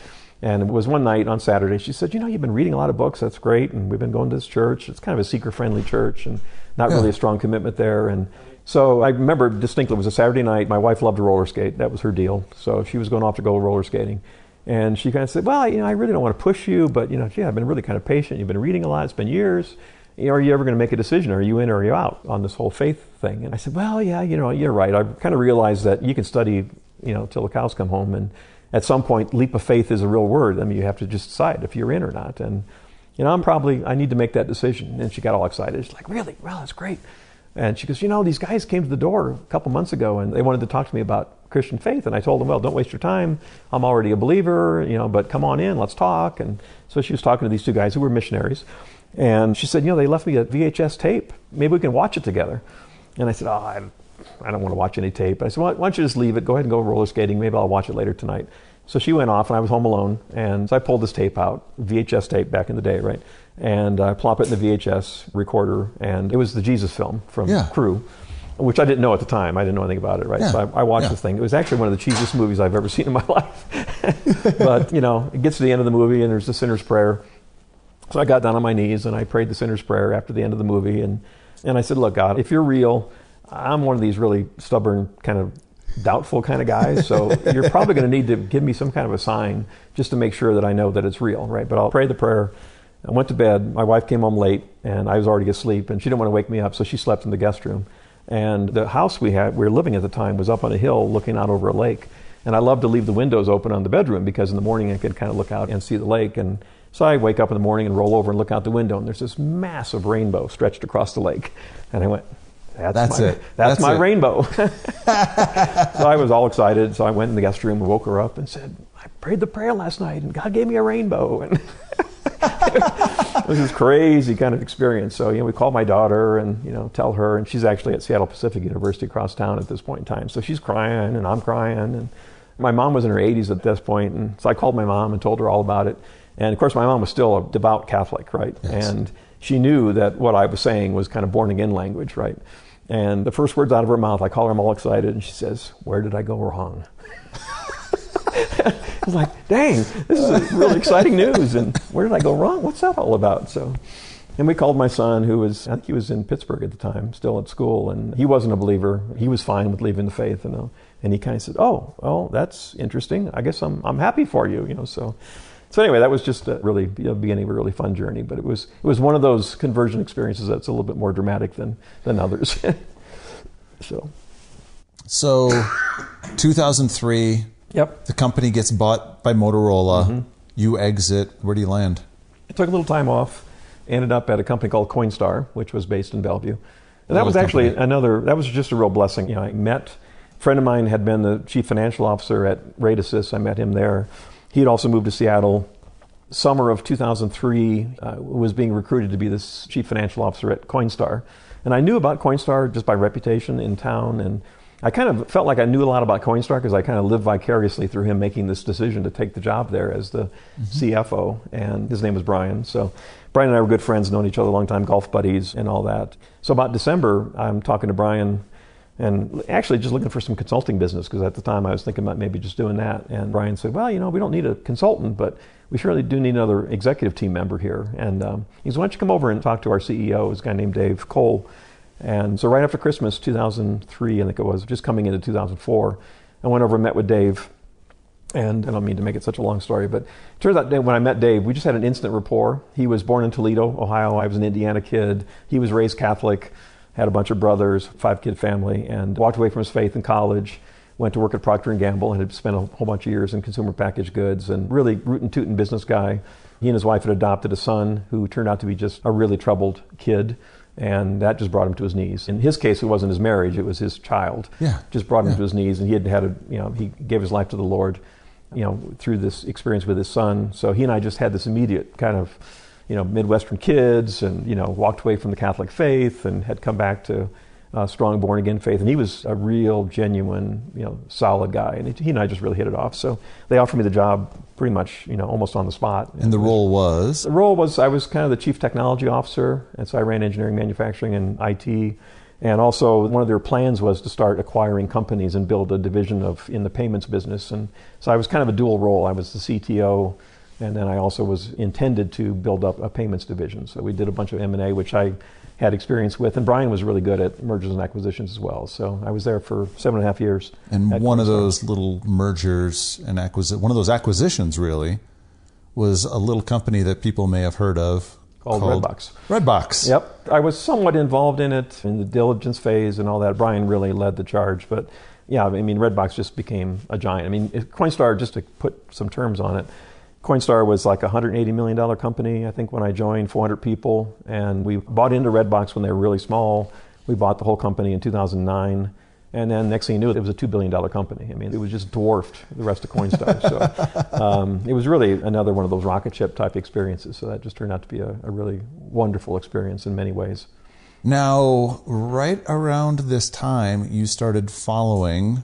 And it was one night on Saturday, she said, you've been reading a lot of books, that's great, and we've been going to this church. It's kind of a seeker-friendly church and not really a strong commitment there. And so I remember distinctly, it was a Saturday night. My wife loved to roller skate. That was her deal. So she was going off to go roller skating. And she kind of said, well, I really don't want to push you, but, I've been really kind of patient. You've been reading a lot. It's been years. Are you ever going to make a decision? Are you in or are you out on this whole faith thing? And I said, well, yeah, you're right. I kind of realized that you can study, till the cows come home. And at some point, leap of faith is a real word. I mean, you have to just decide if you're in or not. And, I need to make that decision. And she got all excited. She's like, really? Well, that's great. And she goes, these guys came to the door a couple months ago and they wanted to talk to me about Christian faith. And I told them, well, don't waste your time. I'm already a believer, but come on in, let's talk. And so she was talking to these two guys who were missionaries. And she said, they left me a VHS tape. Maybe we can watch it together. And I said, I don't want to watch any tape. I said, why don't you just leave it? Go ahead and go roller skating. Maybe I'll watch it later tonight. So she went off and I was home alone. And so I pulled this tape out, VHS tape back in the day, right? And I plop it in the VHS recorder. And it was the Jesus film from Crew, which I didn't know at the time. I didn't know anything about it, right? Yeah. So I watched this thing. It was actually one of the cheesiest movies I've ever seen in my life. But, it gets to the end of the movie and there's the sinner's prayer. So I got down on my knees and I prayed the sinner's prayer after the end of the movie. And I said, look, God, if you're real, I'm one of these really stubborn, kind of doubtful kind of guys. So you're probably going to need to give me some kind of a sign just to make sure that I know that it's real, right? But I'll pray the prayer. I went to bed. My wife came home late and I was already asleep and she didn't want to wake me up. So she slept in the guest room. And the house we were living at the time was up on a hill looking out over a lake. And I loved to leave the windows open on the bedroom because in the morning I could kind of look out and see the lake. And so I wake up in the morning and roll over and look out the window, and there's this massive rainbow stretched across the lake. And I went, that's my rainbow. So I was all excited. So I went in the guest room and woke her up and said, I prayed the prayer last night and God gave me a rainbow. And it was this crazy kind of experience. So, we called my daughter and, tell her, and she's actually at Seattle Pacific University across town at this point in time. So she's crying and I'm crying. And my mom was in her 80s at this point. And so I called my mom and told her all about it. And of course, my mom was still a devout Catholic, right? Yes. And she knew that what I was saying was kind of born again language, right? And the first words out of her mouth, I call her, I'm all excited, and she says, where did I go wrong? I was like, dang, this is really exciting news. And where did I go wrong? What's that all about? So, and we called my son, I think he was in Pittsburgh at the time, still at school, and he wasn't a believer. He was fine with leaving the faith, and he kind of said, oh, well, that's interesting. I guess I'm happy for you, So anyway, that was just a really beginning of a really fun journey. But it was one of those conversion experiences that's a little bit more dramatic than others. So 2003. Yep. The company gets bought by Motorola. Mm-hmm. You exit. Where do you land? I took a little time off. Ended up at a company called Coinstar, which was based in Bellevue. And that was actually that was just a real blessing. I met, a friend of mine had been the chief financial officer at Radisys. I met him there. He had also moved to Seattle. Summer of 2003, was being recruited to be this chief financial officer at Coinstar. And I knew about Coinstar just by reputation in town. And I kind of felt like I knew a lot about Coinstar because I kind of lived vicariously through him making this decision to take the job there as the CFO. And his name was Brian. So Brian and I were good friends, known each other a long time, golf buddies and all that. So about December, I'm talking to Brian and actually just looking for some consulting business because at the time I was thinking about maybe just doing that. And Brian said, well, we don't need a consultant, but we surely do need another executive team member here. And he said, why don't you come over and talk to our CEO, this guy named Dave Cole. And so right after Christmas, 2003, I think it was, just coming into 2004, I went over and met with Dave. And I don't mean to make it such a long story, but it turns out when I met Dave, we just had an instant rapport. He was born in Toledo, Ohio. I was an Indiana kid. He was raised Catholic, had a bunch of brothers, 5-kid family, and walked away from his faith in college, went to work at Procter & Gamble and had spent a whole bunch of years in consumer packaged goods and really rootin' tootin' business guy. He and his wife had adopted a son who turned out to be just a really troubled kid. And that just brought him to his knees. In his case, it wasn't his marriage, it was his child. Yeah. Just brought him to his knees, and he he gave his life to the Lord, through this experience with his son. So he and I just had this immediate kind of, Midwestern kids, and, walked away from the Catholic faith and had come back to strong born-again faith. And he was a real, genuine, solid guy. And he and I just really hit it off. So they offered me the job pretty much, almost on the spot. And the role was? The role was, I was kind of the chief technology officer. And so I ran engineering, manufacturing, and IT. And also one of their plans was to start acquiring companies and build a division in the payments business. And so I was kind of a dual role. I was the CTO, and then I also was intended to build up a payments division. So we did a bunch of M&A, which I had experience with, and Brian was really good at mergers and acquisitions as well. So I was there for 7.5 years. And one of those little mergers and one of those acquisitions really was a little company that people may have heard of called Redbox. Redbox. Yep. I was somewhat involved in it in the diligence phase and all that. Brian really led the charge, but yeah, Redbox just became a giant. Coinstar, just to put some terms on it, Coinstar was like a $180 million company, I think, when I joined, 400 people. And we bought into Redbox when they were really small. We bought the whole company in 2009. And then next thing you knew, it was a $2 billion company. It was just dwarfed the rest of Coinstar. So it was really another one of those rocket ship type experiences. So that just turned out to be a really wonderful experience in many ways. Now, right around this time, you started following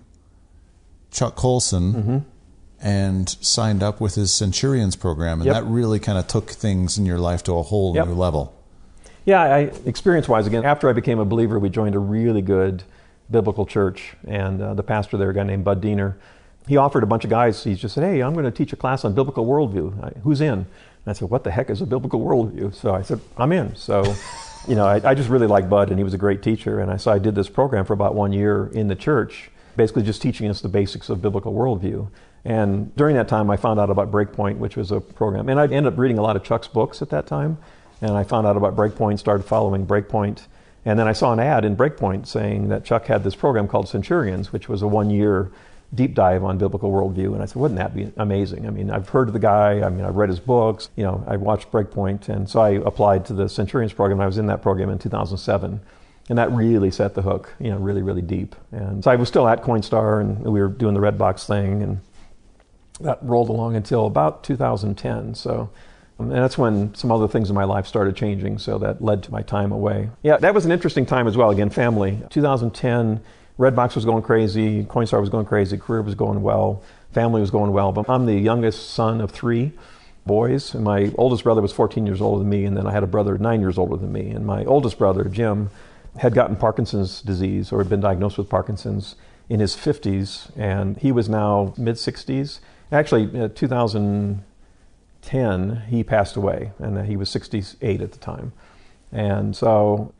Chuck Colson and signed up with his Centurions program, and that really kind of took things in your life to a whole new level. Yeah, experience-wise, again, after I became a believer, we joined a really good biblical church, and the pastor there, a guy named Bud Diener, he offered a bunch of guys, he just said, hey, I'm going to teach a class on biblical worldview. Who's in? And I said, what the heck is a biblical worldview? So I said, I'm in. So, I just really liked Bud, and he was a great teacher, and so I did this program for about 1 year in the church, basically just teaching us the basics of biblical worldview. And during that time, I found out about Breakpoint, which was a program. And I ended up reading a lot of Chuck's books at that time. And I found out about Breakpoint, started following Breakpoint. And then I saw an ad in Breakpoint saying that Chuck had this program called Centurions, which was a 1 year deep dive on biblical worldview. And I said, wouldn't that be amazing? I've heard of the guy. I've read his books. I watched Breakpoint. And so I applied to the Centurions program. I was in that program in 2007. And that really set the hook, really, really deep. And so I was still at Coinstar, and we were doing the Redbox thing. And that rolled along until about 2010. So, and that's when some other things in my life started changing. So that led to my time away. Yeah, that was an interesting time as well. Again, family. 2010, Redbox was going crazy. Coinstar was going crazy. Career was going well. Family was going well. But I'm the youngest son of 3 boys. And my oldest brother was 14 years older than me. And then I had a brother 9 years older than me. And my oldest brother, Jim, had gotten Parkinson's disease, or had been diagnosed with Parkinson's in his 50s. And he was now mid-60s. Actually, 2010, he passed away, and he was 68 at the time. And so,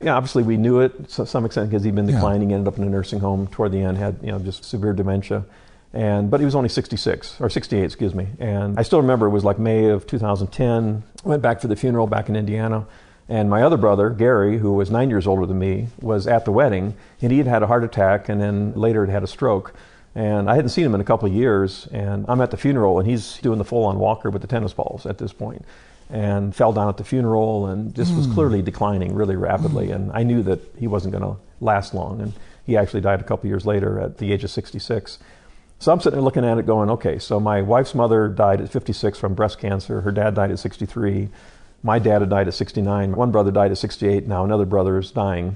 obviously we knew it to some extent because he'd been declining, ended up in a nursing home toward the end, had just severe dementia. But he was only 68, excuse me. And I still remember it was like May of 2010. I went back for the funeral back in Indiana. And my other brother, Gary, who was 9 years older than me, was at the wedding, and he had had a heart attack, and then later had a stroke. And I hadn't seen him in a couple of years, and I'm at the funeral, and he's doing the full-on walker with the tennis balls at this point, and fell down at the funeral, and just was clearly declining really rapidly. And I knew that he wasn't going to last long, and he actually died a couple of years later at the age of 66. So I'm sitting there looking at it going, okay, so my wife's mother died at 56 from breast cancer. Her dad died at 63. My dad had died at 69. One brother died at 68. Now another brother is dying.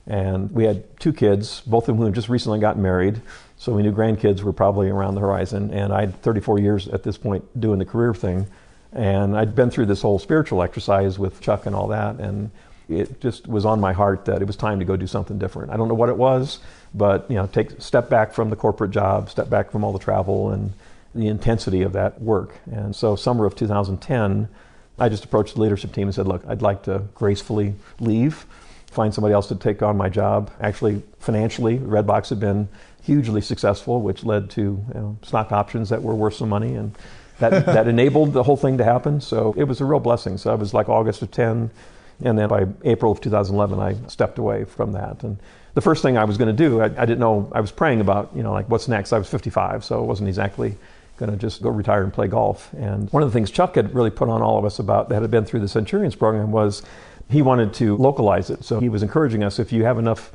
And we had 2 kids, both of whom had just recently gotten married. So we knew grandkids were probably around the horizon. And I had 34 years at this point doing the career thing. And I'd been through this whole spiritual exercise with Chuck and all that. And it just was on my heart that it was time to go do something different. I don't know what it was, but take a step back from the corporate job, step back from all the travel and the intensity of that work. And so summer of 2010, I just approached the leadership team and said, look, I'd like to gracefully leave, find somebody else to take on my job. Actually, financially, Redbox had been hugely successful, which led to stock options that were worth some money, and that enabled the whole thing to happen. So it was a real blessing. So it was like August of 10, and then by April of 2011, I stepped away from that. And the first thing I was going to do, I didn't know, I was praying about, like what's next. I was 55, so it wasn't exactly going to just go retire and play golf. And one of the things Chuck had really put on all of us about that had been through the Centurions program was he wanted to localize it. So he was encouraging us, if you have enough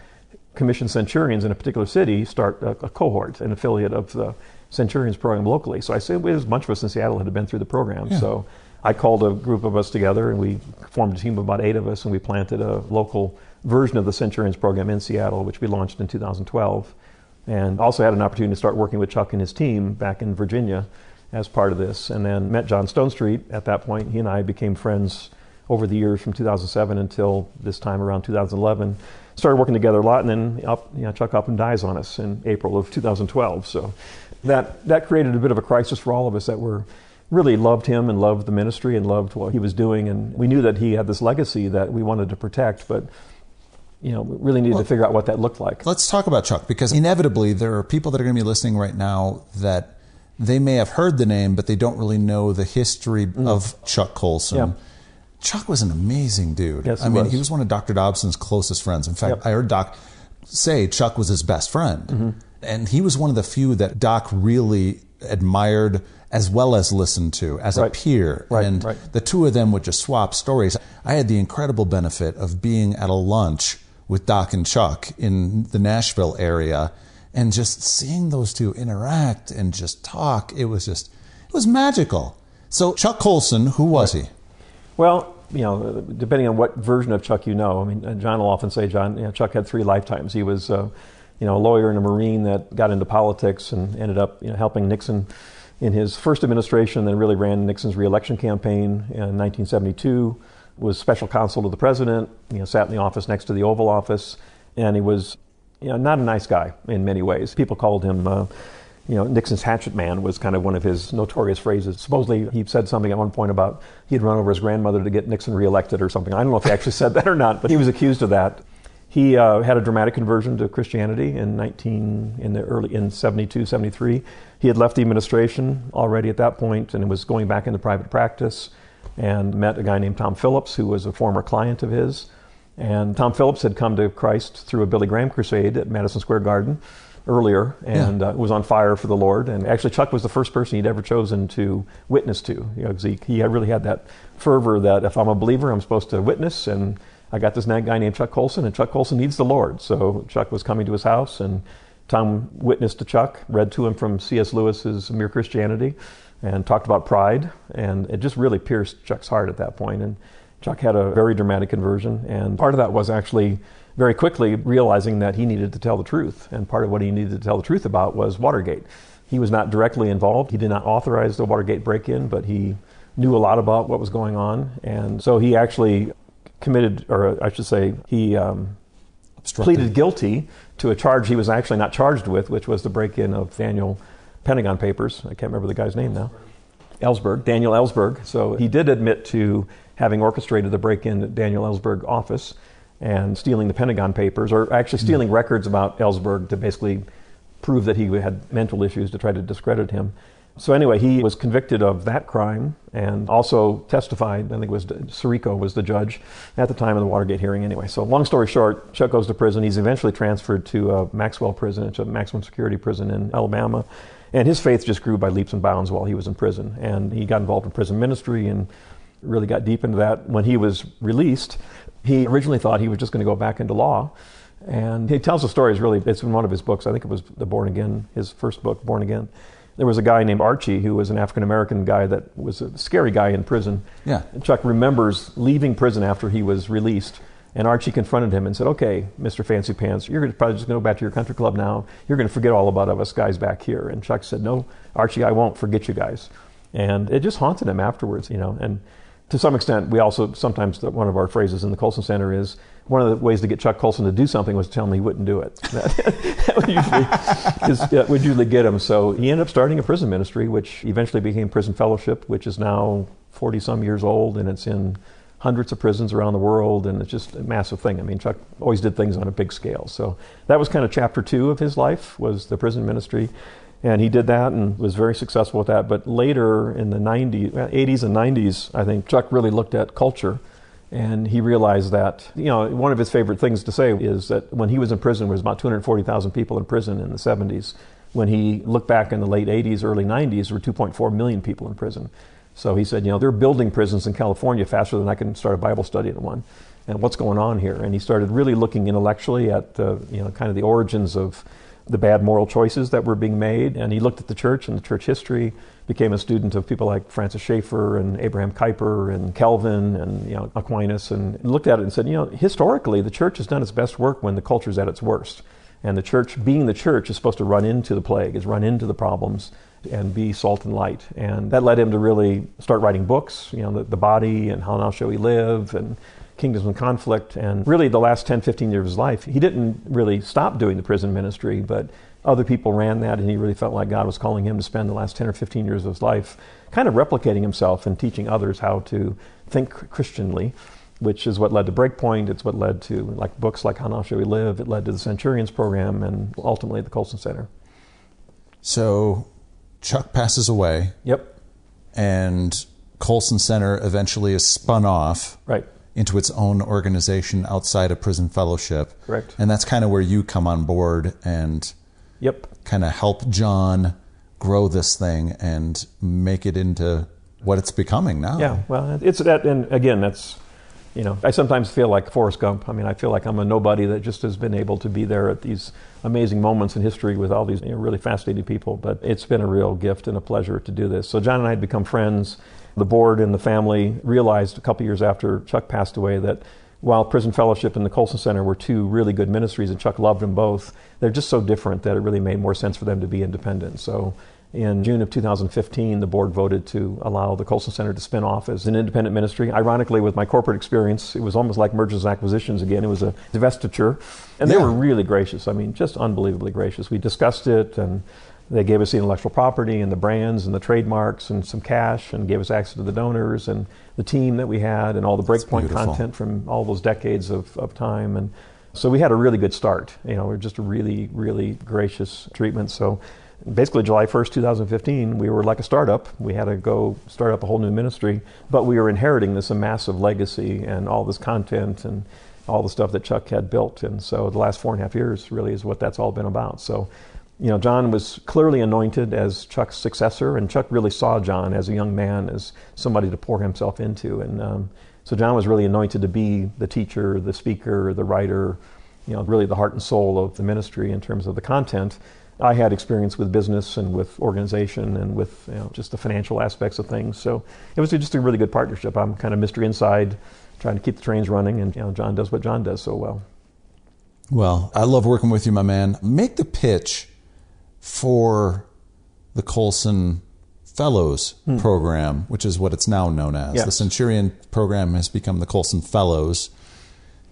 commissioned centurions in a particular city, start a cohort, an affiliate of the Centurions program locally. So I said, there was a bunch of us in Seattle had been through the program. Yeah. So I called a group of us together, and we formed a team of about 8 of us, and we planted a local version of the Centurions program in Seattle, which we launched in 2012. And also had an opportunity to start working with Chuck and his team back in Virginia as part of this. And then met John Stonestreet at that point. He and I became friends over the years from 2007 until this time around 2011. Started working together a lot, and then Chuck up and dies on us in April of 2012. So that created a bit of a crisis for all of us that really loved him and loved the ministry and loved what he was doing. And we knew that he had this legacy that we wanted to protect, but we really needed to figure out what that looked like. Let's talk about Chuck, because inevitably there are people that are going to be listening right now that they may have heard the name, but they don't really know the history of Chuck Colson. Yeah. Chuck was an amazing dude. Yes, he was one of Dr. Dobson's closest friends. In fact, I heard Doc say Chuck was his best friend. Mm-hmm. And he was one of the few that Doc really admired as well as listened to as a peer. And the two of them would just swap stories. I had the incredible benefit of being at a lunch with Doc and Chuck in the Nashville area, and just seeing those two interact and just talk, it was magical. So Chuck Colson, who was he? Well, depending on what version of Chuck John will often say, Chuck had 3 lifetimes. He was, a lawyer and a Marine that got into politics and ended up, helping Nixon in his first administration, then really ran Nixon's re-election campaign in 1972, was special counsel to the president, sat in the office next to the Oval Office, and he was, not a nice guy in many ways. People called him, Nixon's hatchet man was kind of one of his notorious phrases. Supposedly he said something at one point about he'd run over his grandmother to get Nixon reelected or something. I don't know if he actually said that or not, but he was accused of that. He had a dramatic conversion to Christianity in 72, 73. He had left the administration already at that point and was going back into private practice, and met a guy named Tom Phillips, who was a former client of his. And Tom Phillips had come to Christ through a Billy Graham crusade at Madison Square Garden earlier, and was on fire for the Lord. And actually Chuck was the first person he'd ever chosen to witness to. He had really had that fervor that if I'm a believer, I'm supposed to witness, and I got this guy named Chuck Colson, and Chuck Colson needs the Lord. So Chuck was coming to his house, and Tom witnessed to Chuck, read to him from C.S. Lewis's Mere Christianity, and talked about pride, and it just really pierced Chuck's heart at that point. And Chuck had a very dramatic conversion, and part of that was actually very quickly realizing that he needed to tell the truth, and part of what he needed to tell the truth about was Watergate. He was not directly involved. He did not authorize the Watergate break-in, but he knew a lot about what was going on, and so he actually committed, or I should say, he pleaded guilty to a charge he was actually not charged with, which was the break-in of Daniel Pentagon Papers. I can't remember the guy's name now. Daniel Ellsberg. So he did admit to having orchestrated the break-in at Daniel Ellsberg office and stealing the Pentagon Papers, or actually stealing records about Ellsberg to basically prove that he had mental issues, to try to discredit him. So anyway, he was convicted of that crime and also testified. I think it was Sirico was the judge at the time of the Watergate hearing anyway. So long story short, Chuck goes to prison. He's eventually transferred to Maxwell Prison. It's a maximum security prison in Alabama. And his faith just grew by leaps and bounds while he was in prison. And he got involved in prison ministry and really got deep into that. When he was released, he originally thought he was just going to go back into law. And he tells the stories really, it's in one of his books. I think it was his first book, Born Again. There was a guy named Archie who was an African-American guy that was a scary guy in prison. Yeah. And Chuck remembers leaving prison after he was released, and Archie confronted him and said, "Okay, Mr. Fancy Pants, you're probably just going to go back to your country club now. You're going to forget all about us guys back here." And Chuck said, "No, Archie, I won't forget you guys." And it just haunted him afterwards, And to some extent, we also, sometimes one of our phrases in the Colson Center is, one of the ways to get Chuck Colson to do something was to tell him he wouldn't do it. That would usually get him. So he ended up starting a prison ministry, which eventually became Prison Fellowship, which is now 40-some years old, and it's in hundreds of prisons around the world, and it's just a massive thing. I mean, Chuck always did things on a big scale. So that was kind of chapter 2 of his life, was the prison ministry. And he did that and was very successful with that. But later in the 80s and 90s, I think Chuck really looked at culture. And he realized that, one of his favorite things to say is that when he was in prison, there was about 240,000 people in prison in the 70s. When he looked back in the late 80s, early 90s, there were 2.4 million people in prison. So he said, they're building prisons in California faster than I can start a Bible study in one. and what's going on here. And he started really looking intellectually at kind of the origins of the bad moral choices that were being made. And he looked at the church and the church history, became a student of people like Francis Schaeffer and Abraham Kuyper and Calvin and Aquinas, and looked at it and said, historically the church has done its best work when the culture's at its worst. And the church, being the church, is supposed to run into the plague, is run into the problems and be salt and light. And that led him to really start writing books, the Body and How Now Shall We Live and Kingdoms in Conflict. And really the last 10, 15 years of his life, he didn't really stop doing the prison ministry, but other people ran that, and he really felt like God was calling him to spend the last 10 or 15 years of his life kind of replicating himself and teaching others how to think Christianly, which is what led to Breakpoint. It's what led to books like How Now Shall We Live. It led to the Centurions program and ultimately the Colson Center. So Chuck passes away. Yep. And Colson Center eventually is spun off. Right. Into its own organization outside of Prison Fellowship. Correct. And that's kind of where you come on board and kind of help John grow this thing and make it into what it's becoming now. Yeah, well, it's that, and again, that's, I sometimes feel like Forrest Gump. I mean, I feel like I'm a nobody that just has been able to be there at these amazing moments in history with all these really fascinating people, but it's been a real gift and a pleasure to do this. So John and I had become friends. The board and the family realized a couple years after Chuck passed away that while Prison Fellowship and the Colson Center were two really good ministries, and Chuck loved them both, they're just so different that it really made more sense for them to be independent. So in June of 2015, the board voted to allow the Colson Center to spin off as an independent ministry. Ironically, with my corporate experience, it was almost like mergers and acquisitions again. It was a divestiture. And they were really gracious. I mean, just unbelievably gracious. We discussed it, and they gave us the intellectual property and the brands and the trademarks and some cash, and gave us access to the donors and the team that we had and all the Breakpoint content from all those decades of time. And so we had a really good start. We were just a really, really gracious treatment. So basically July 1st, 2015, we were like a startup. We had to go start up a whole new ministry, but we were inheriting this massive legacy and all this content and all the stuff that Chuck had built. And so the last 4.5 years really is what that's all been about. So John was clearly anointed as Chuck's successor, and Chuck really saw John as a young man as somebody to pour himself into. And so John was really anointed to be the teacher, the speaker, the writer, really the heart and soul of the ministry in terms of the content. I had experience with business and with organization and with just the financial aspects of things. So it was just a really good partnership. I'm kind of mystery inside, trying to keep the trains running, and John does what John does so well. Well, I love working with you, my man. Make the pitch for the Colson Fellows program, which is what it's now known as. Yes. The Centurion program has become the Colson Fellows.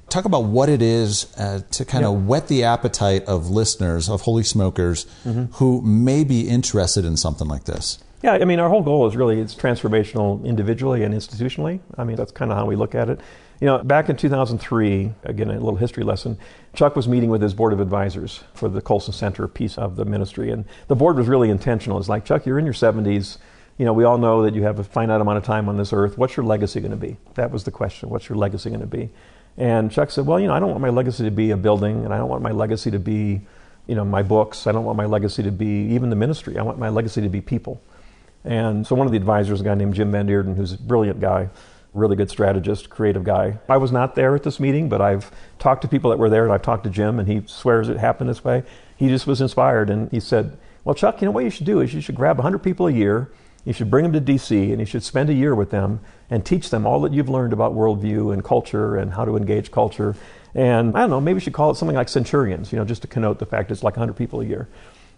Talk about what it is to kind of whet the appetite of listeners, of holy smokers, who may be interested in something like this. Yeah, I mean, our whole goal is really, it's transformational individually and institutionally. I mean, that's kind of how we look at it. Back in 2003, again, a little history lesson, Chuck was meeting with his board of advisors for the Colson Center piece of the ministry. And the board was really intentional. It's like, Chuck, you're in your 70s. We all know that you have a finite amount of time on this earth. What's your legacy going to be? That was the question. What's your legacy going to be? And Chuck said, well, I don't want my legacy to be a building, and I don't want my legacy to be, my books. I don't want my legacy to be even the ministry. I want my legacy to be people. And so one of the advisors, a guy named Jim Van Deerden, who's a brilliant guy, really good strategist, creative guy. I was not there at this meeting, but I've talked to people that were there, and I've talked to Jim, and he swears it happened this way. He just was inspired, and he said, well, Chuck, what you should do is you should grab 100 people a year, you should bring them to D.C., and you should spend a year with them and teach them all that you've learned about worldview and culture and how to engage culture. And I don't know, maybe we should call it something like Centurions, just to connote the fact it's like 100 people a year.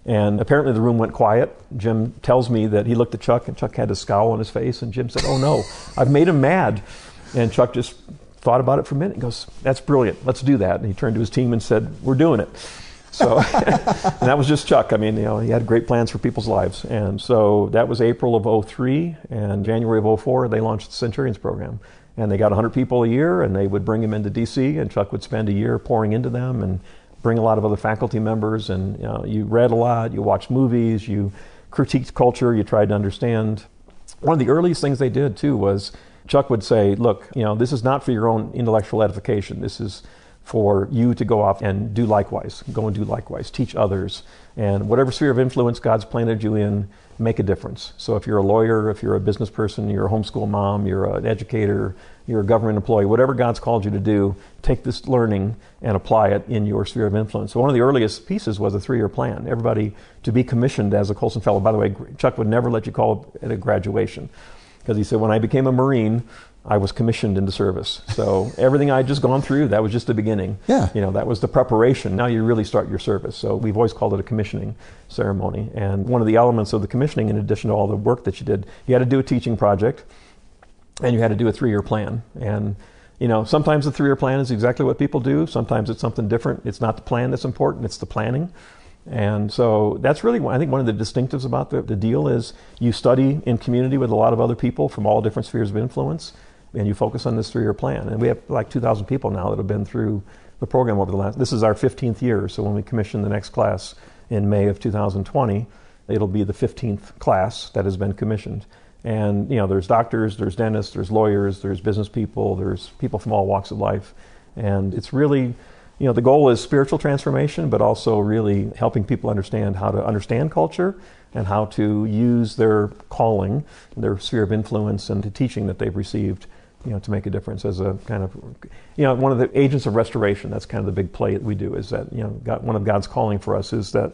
And apparently the room went quiet. Jim tells me that he looked at Chuck, and Chuck had a scowl on his face, and Jim said, oh no, I've made him mad. And Chuck just thought about it for a minute and goes, that's brilliant, let's do that. And he turned to his team and said, we're doing it. So, and that was just Chuck. I mean, he had great plans for people's lives. And so that was April of 2003, and January of 2004, they launched the Centurions program. And they got 100 people a year, and they would bring them into DC, and Chuck would spend a year pouring into them and bring a lot of other faculty members. And you read a lot, you watched movies, you critiqued culture, you tried to understand. One of the earliest things they did too was Chuck would say, look, this is not for your own intellectual edification. This is for you to go off and do likewise. Go and do likewise. Teach others. And whatever sphere of influence God's planted you in, make a difference. So if you're a lawyer, if you're a business person, you're a homeschool mom, you're an educator, you're a government employee, whatever God's called you to do, take this learning and apply it in your sphere of influence. So one of the earliest pieces was a 3-year plan. Everybody to be commissioned as a Colson Fellow. By the way, Chuck would never let you call it a graduation, because he said, when I became a Marine, I was commissioned into service. So everything I'd just gone through, that was just the beginning. Yeah. That was the preparation. Now you really start your service. So we've always called it a commissioning ceremony. And one of the elements of the commissioning, in addition to all the work that you did, you had to do a teaching project, and you had to do a 3-year plan. And sometimes the 3-year plan is exactly what people do. Sometimes it's something different. It's not the plan that's important, it's the planning. And so that's really, I think, one of the distinctives about the deal is you study in community with a lot of other people from all different spheres of influence, and you focus on this 3-year plan. And we have like 2,000 people now that have been through the program over the last, this is our 15th year. So when we commission the next class in May of 2020, it'll be the 15th class that has been commissioned. And, there's doctors, there's dentists, there's lawyers, there's business people, there's people from all walks of life. And it's really, the goal is spiritual transformation, but also really helping people understand how to understand culture and how to use their calling, their sphere of influence, and the teaching that they've received, to make a difference as a kind of, one of the agents of restoration. That's kind of the big play that we do, is that, one of God's calling for us is that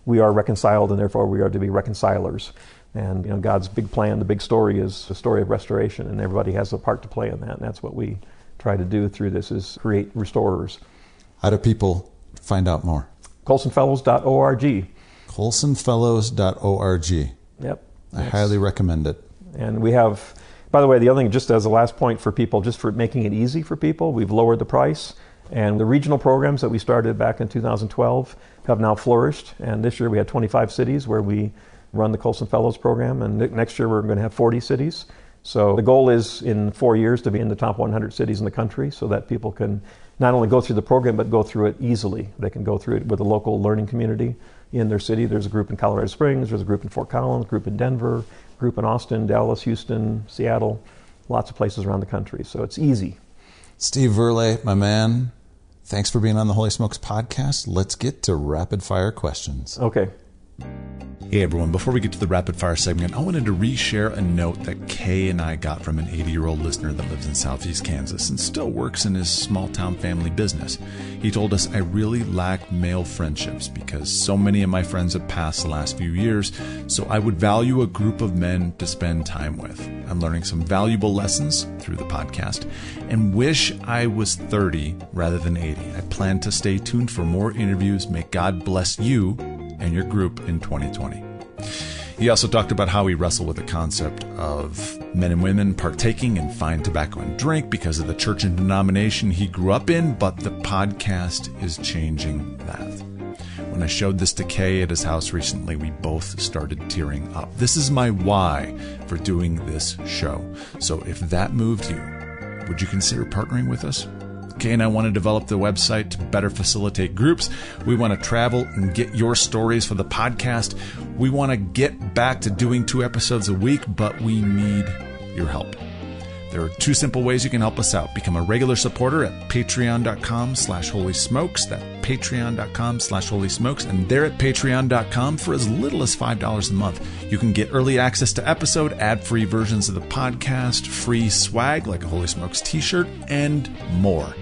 we are reconciled, and therefore we are to be reconcilers. And, God's big plan, the big story, is the story of restoration, and everybody has a part to play in that. And that's what we try to do through this, is create restorers. How do people find out more? ColsonFellows.org. ColsonFellows.org. Yep. I highly recommend it. And we have, by the way, the other thing, just as a last point for people, just for making it easy for people, we've lowered the price. And the regional programs that we started back in 2012 have now flourished. And this year we had 25 cities where we run the Colson Fellows program. And next year we're going to have 40 cities. So the goal is in 4 years to be in the top 100 cities in the country, so that people can not only go through the program, but go through it easily. They can go through it with a local learning community in their city. There's a group in Colorado Springs, there's a group in Fort Collins, a group in Denver, a group in Austin, Dallas, Houston, Seattle, lots of places around the country. So it's easy. Steve Verleye, my man, thanks for being on the Holy Smokes podcast. Let's get to rapid fire questions. Okay. Hey everyone, before we get to the rapid fire segment, I wanted to reshare a note that Kay and I got from an 80-year-old listener that lives in Southeast Kansas and still works in his small town family business. He told us, I really lack male friendships because so many of my friends have passed the last few years, so I would value a group of men to spend time with. I'm learning some valuable lessons through the podcast and wish I was 30 rather than 80. I plan to stay tuned for more interviews. May God bless you and your group in 2020. He also talked about how he wrestled with the concept of men and women partaking in fine tobacco and drink because of the church and denomination he grew up in, but the podcast is changing that. When I showed this to Kay at his house recently, we both started tearing up. This is my why for doing this show. So if that moved you, would you consider partnering with us? Kay and I want to develop the website to better facilitate groups. We want to travel and get your stories for the podcast. We want to get back to doing 2 episodes a week, but we need your help. There are 2 simple ways you can help us out. Become a regular supporter at patreon.com/holysmokes. That's patreon.com/holysmokes. And there at patreon.com, for as little as $5 a month, you can get early access to episode, ad-free versions of the podcast, free swag like a Holy Smokes t-shirt, and more.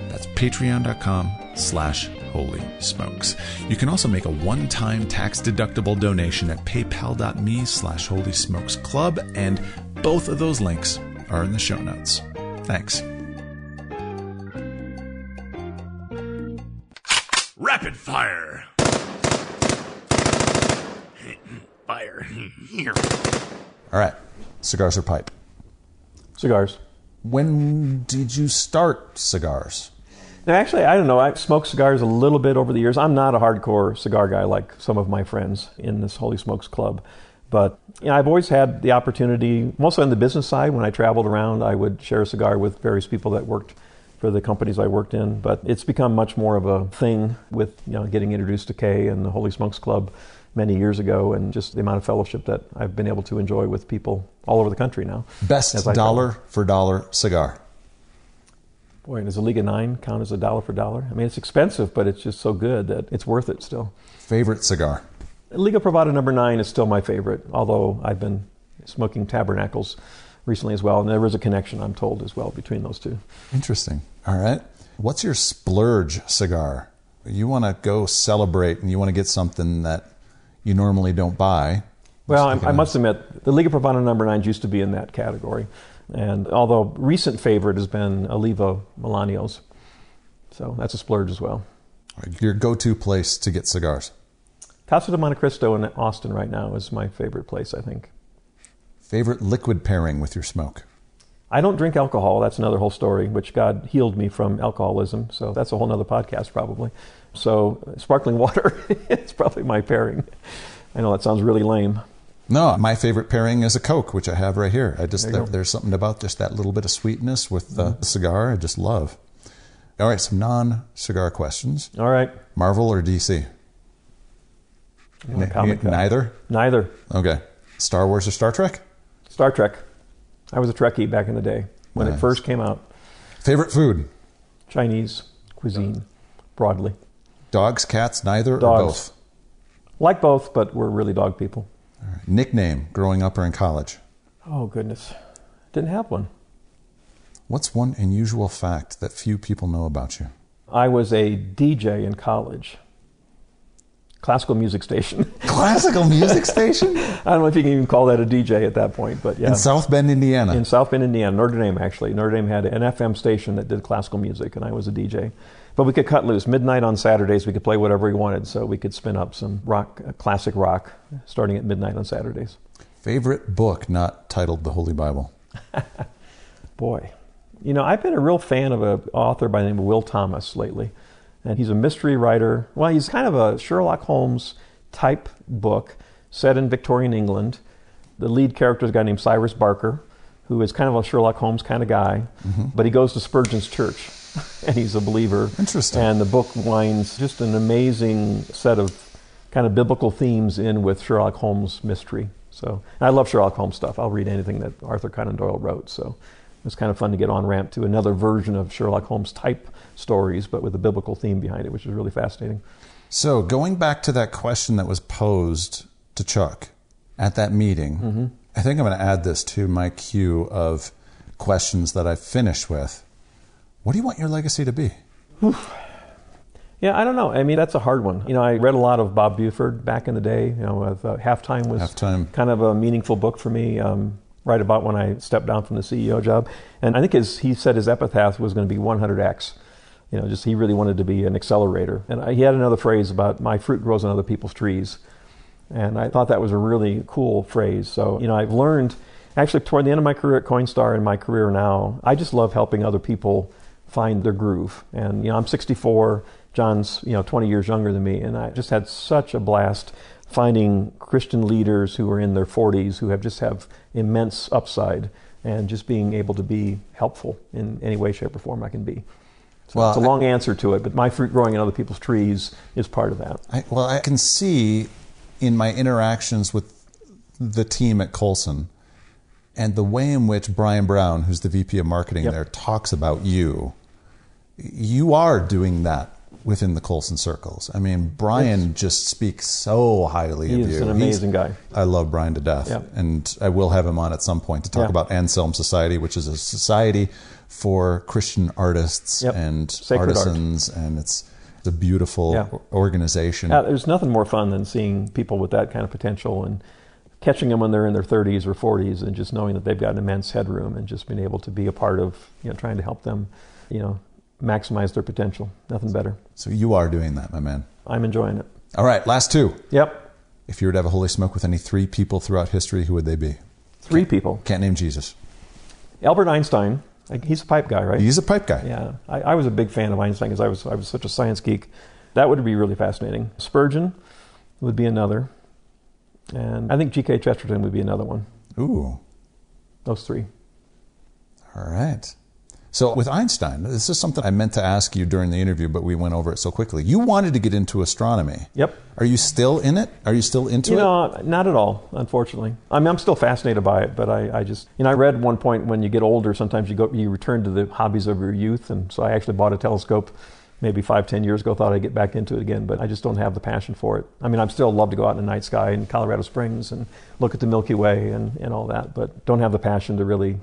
That's patreon.com/holysmokes. You can also make a one-time tax-deductible donation at paypal.me/holysmokesclub, and both of those links are in the show notes. Thanks. Rapid fire. Fire. Here. All right. Cigars or pipe? Cigars. When did you start cigars? Now, actually, I don't know. I've smoked cigars a little bit over the years. I'm not a hardcore cigar guy like some of my friends in this Holy Smokes Club. But I've always had the opportunity, mostly on the business side. When I traveled around, I would share a cigar with various people that worked for the companies I worked in. But it's become much more of a thing with getting introduced to Kay and the Holy Smokes Club many years ago, and just the amount of fellowship that I've been able to enjoy with people all over the country now. Best dollar for dollar cigar? Boy, does a League of Nine count as $1 for $1? I mean, it's expensive, but it's just so good that it's worth it still. Favorite cigar? Liga Privada number 9 is still my favorite, although I've been smoking Tabernacles recently as well, and there is a connection, I'm told, as well between those two. Interesting. All right. What's your splurge cigar? You want to go celebrate and you want to get something that you normally don't buy. Well, I must admit, the Liga Privada number 9s used to be in that category. And although recent favorite has been Oliva Milanios. So that's a splurge as well. Your go-to place to get cigars? Casa de Monte Cristo in Austin right now is my favorite place, I think. Favorite liquid pairing with your smoke? I don't drink alcohol. That's another whole story, which God healed me from alcoholism. So that's a whole other podcast probably. So sparkling water is probably my pairing. I know that sounds really lame. No, my favorite pairing is a Coke, which I have right here. There's something about just that little bit of sweetness with the cigar I just love. All right, some non-cigar questions. All right. Marvel or DC? Neither? Neither. Okay. Star Wars or Star Trek? Star Trek. I was a Trekkie back in the day when it first came out. Favorite food? Chinese cuisine, broadly. Dogs, cats, neither, Dogs. or both? Like both, but we're really dog people. All right. Nickname growing up or in college? Oh, goodness. Didn't have one. What's one unusual fact that few people know about you? I was a DJ in college. Classical music station. Classical music station? I don't know if you can even call that a DJ at that point, but yeah. In South Bend, Indiana? In South Bend, Indiana. Notre Dame, actually. Notre Dame had an FM station that did classical music, and I was a DJ. But we could cut loose. Midnight on Saturdays, we could play whatever we wanted, so we could spin up some rock, classic rock, starting at midnight on Saturdays. Favorite book not titled The Holy Bible? Boy. You know, I've been a real fan of an author by the name of Will Thomas lately. And he's a mystery writer. Well, he's kind of a Sherlock Holmes type book set in Victorian England. The lead character is a guy named Cyrus Barker, who is kind of a Sherlock Holmes kind of guy. Mm-hmm. But he goes to Spurgeon's church, and he's a believer. Interesting. And the book winds just an amazing set of kind of biblical themes in with Sherlock Holmes mystery. So I love Sherlock Holmes stuff. I'll read anything that Arthur Conan Doyle wrote. So it's kind of fun to get on ramp to another version of Sherlock Holmes type stories, but with a biblical theme behind it, which is really fascinating. So going back to that question that was posed to Chuck at that meeting, I think I'm going to add this to my queue of questions that I've finished with. What do you want your legacy to be? Yeah, I don't know. I mean, that's a hard one. You know, I read a lot of Bob Buford back in the day. You know, Halftime was kind of a meaningful book for me. Right about when I stepped down from the CEO job. And I think he said his epitaph was going to be 100X. You know, just he really wanted to be an accelerator. And he had another phrase about my fruit grows on other people's trees. And I thought that was a really cool phrase. So, you know, I've learned, actually toward the end of my career at Coinstar and my career now, I just love helping other people find their groove. And, you know, I'm 64, John's, 20 years younger than me. And I just had such a blast finding Christian leaders who are in their 40s who have immense upside and just being able to be helpful in any way, shape, or form I can be. So it's a long answer to it, but my fruit growing in other people's trees is part of that. I can see in my interactions with the team at Colson and the way in which Brian Brown, who's the VP of marketing there, talks about you. You are doing that within the Colson circles. I mean, Brian just speaks so highly of you. He's an amazing guy. I love Brian to death. Yep. And I will have him on at some point to talk about Anselm Society, which is a society for Christian artists and sacred artisans. Art. And it's a beautiful organization. There's nothing more fun than seeing people with that kind of potential and catching them when they're in their 30s or 40s and just knowing that they've got an immense headroom and just being able to be a part of, trying to help them, maximize their potential. Nothing better. So you are doing that, my man. I'm enjoying it. All right, last two. Yep. If you were to have a holy smoke with any 3 people throughout history, who would they be? 3 people. Can't name Jesus. Albert Einstein. He's a pipe guy, right? He's a pipe guy. Yeah. I was a big fan of Einstein because I was such a science geek. That would be really fascinating. Spurgeon would be another. And I think G.K. Chesterton would be another one. Ooh. Those 3. All right. So with Einstein, this is something I meant to ask you during the interview, but we went over it so quickly. You wanted to get into astronomy. Yep. Are you still in it? Are you still into it? Not at all, unfortunately. I mean, I'm still fascinated by it, but I just, I read at one point when you get older, sometimes you return to the hobbies of your youth, and so I actually bought a telescope maybe 5-10 years ago, thought I'd get back into it again, but I just don't have the passion for it. I mean, I still love to go out in the night sky in Colorado Springs and look at the Milky Way and all that, but don't have the passion to really,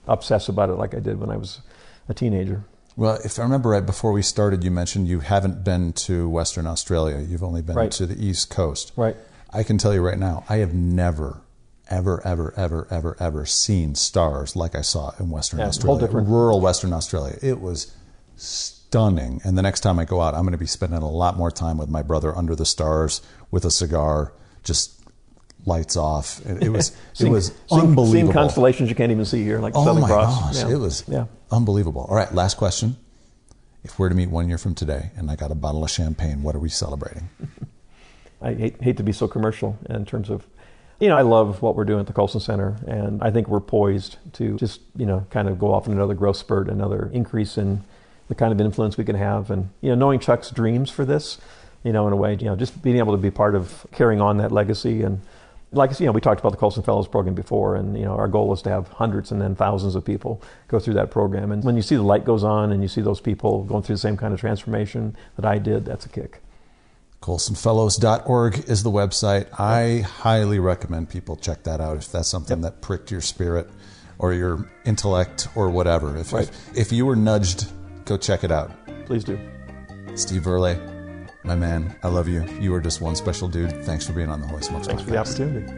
obsess about it like I did when I was a teenager. Well, if I remember right, before we started, you mentioned you haven't been to Western Australia. You've only been to the East Coast. Right. I can tell you right now, I have never, ever seen stars like I saw in Western Australia. Whole different. Rural Western Australia. It was stunning. And the next time I go out, I'm going to be spending a lot more time with my brother under the stars with a cigar, just lights off. It was unbelievable. Seeing constellations you can't even see here, like the Southern Cross. Oh my gosh, it was unbelievable. All right, last question. If we're to meet 1 year from today and I got a bottle of champagne, what are we celebrating? I hate to be so commercial in terms of, I love what we're doing at the Colson Center, and I think we're poised to just, kind of go off in another growth spurt, another increase in the kind of influence we can have. And, knowing Chuck's dreams for this, in a way, just being able to be part of carrying on that legacy. And like, we talked about the Colson Fellows program before, and, our goal is to have hundreds and then thousands of people go through that program. And when you see the light goes on and you see those people going through the same kind of transformation that I did, that's a kick. ColsonFellows.org is the website. I highly recommend people check that out if that's something that pricked your spirit or your intellect or whatever. If you were nudged, go check it out. Please do. Steve Verleye, my man, I love you. You are just one special dude. Thanks for being on the Holy Smokes podcast. Thanks for the opportunity.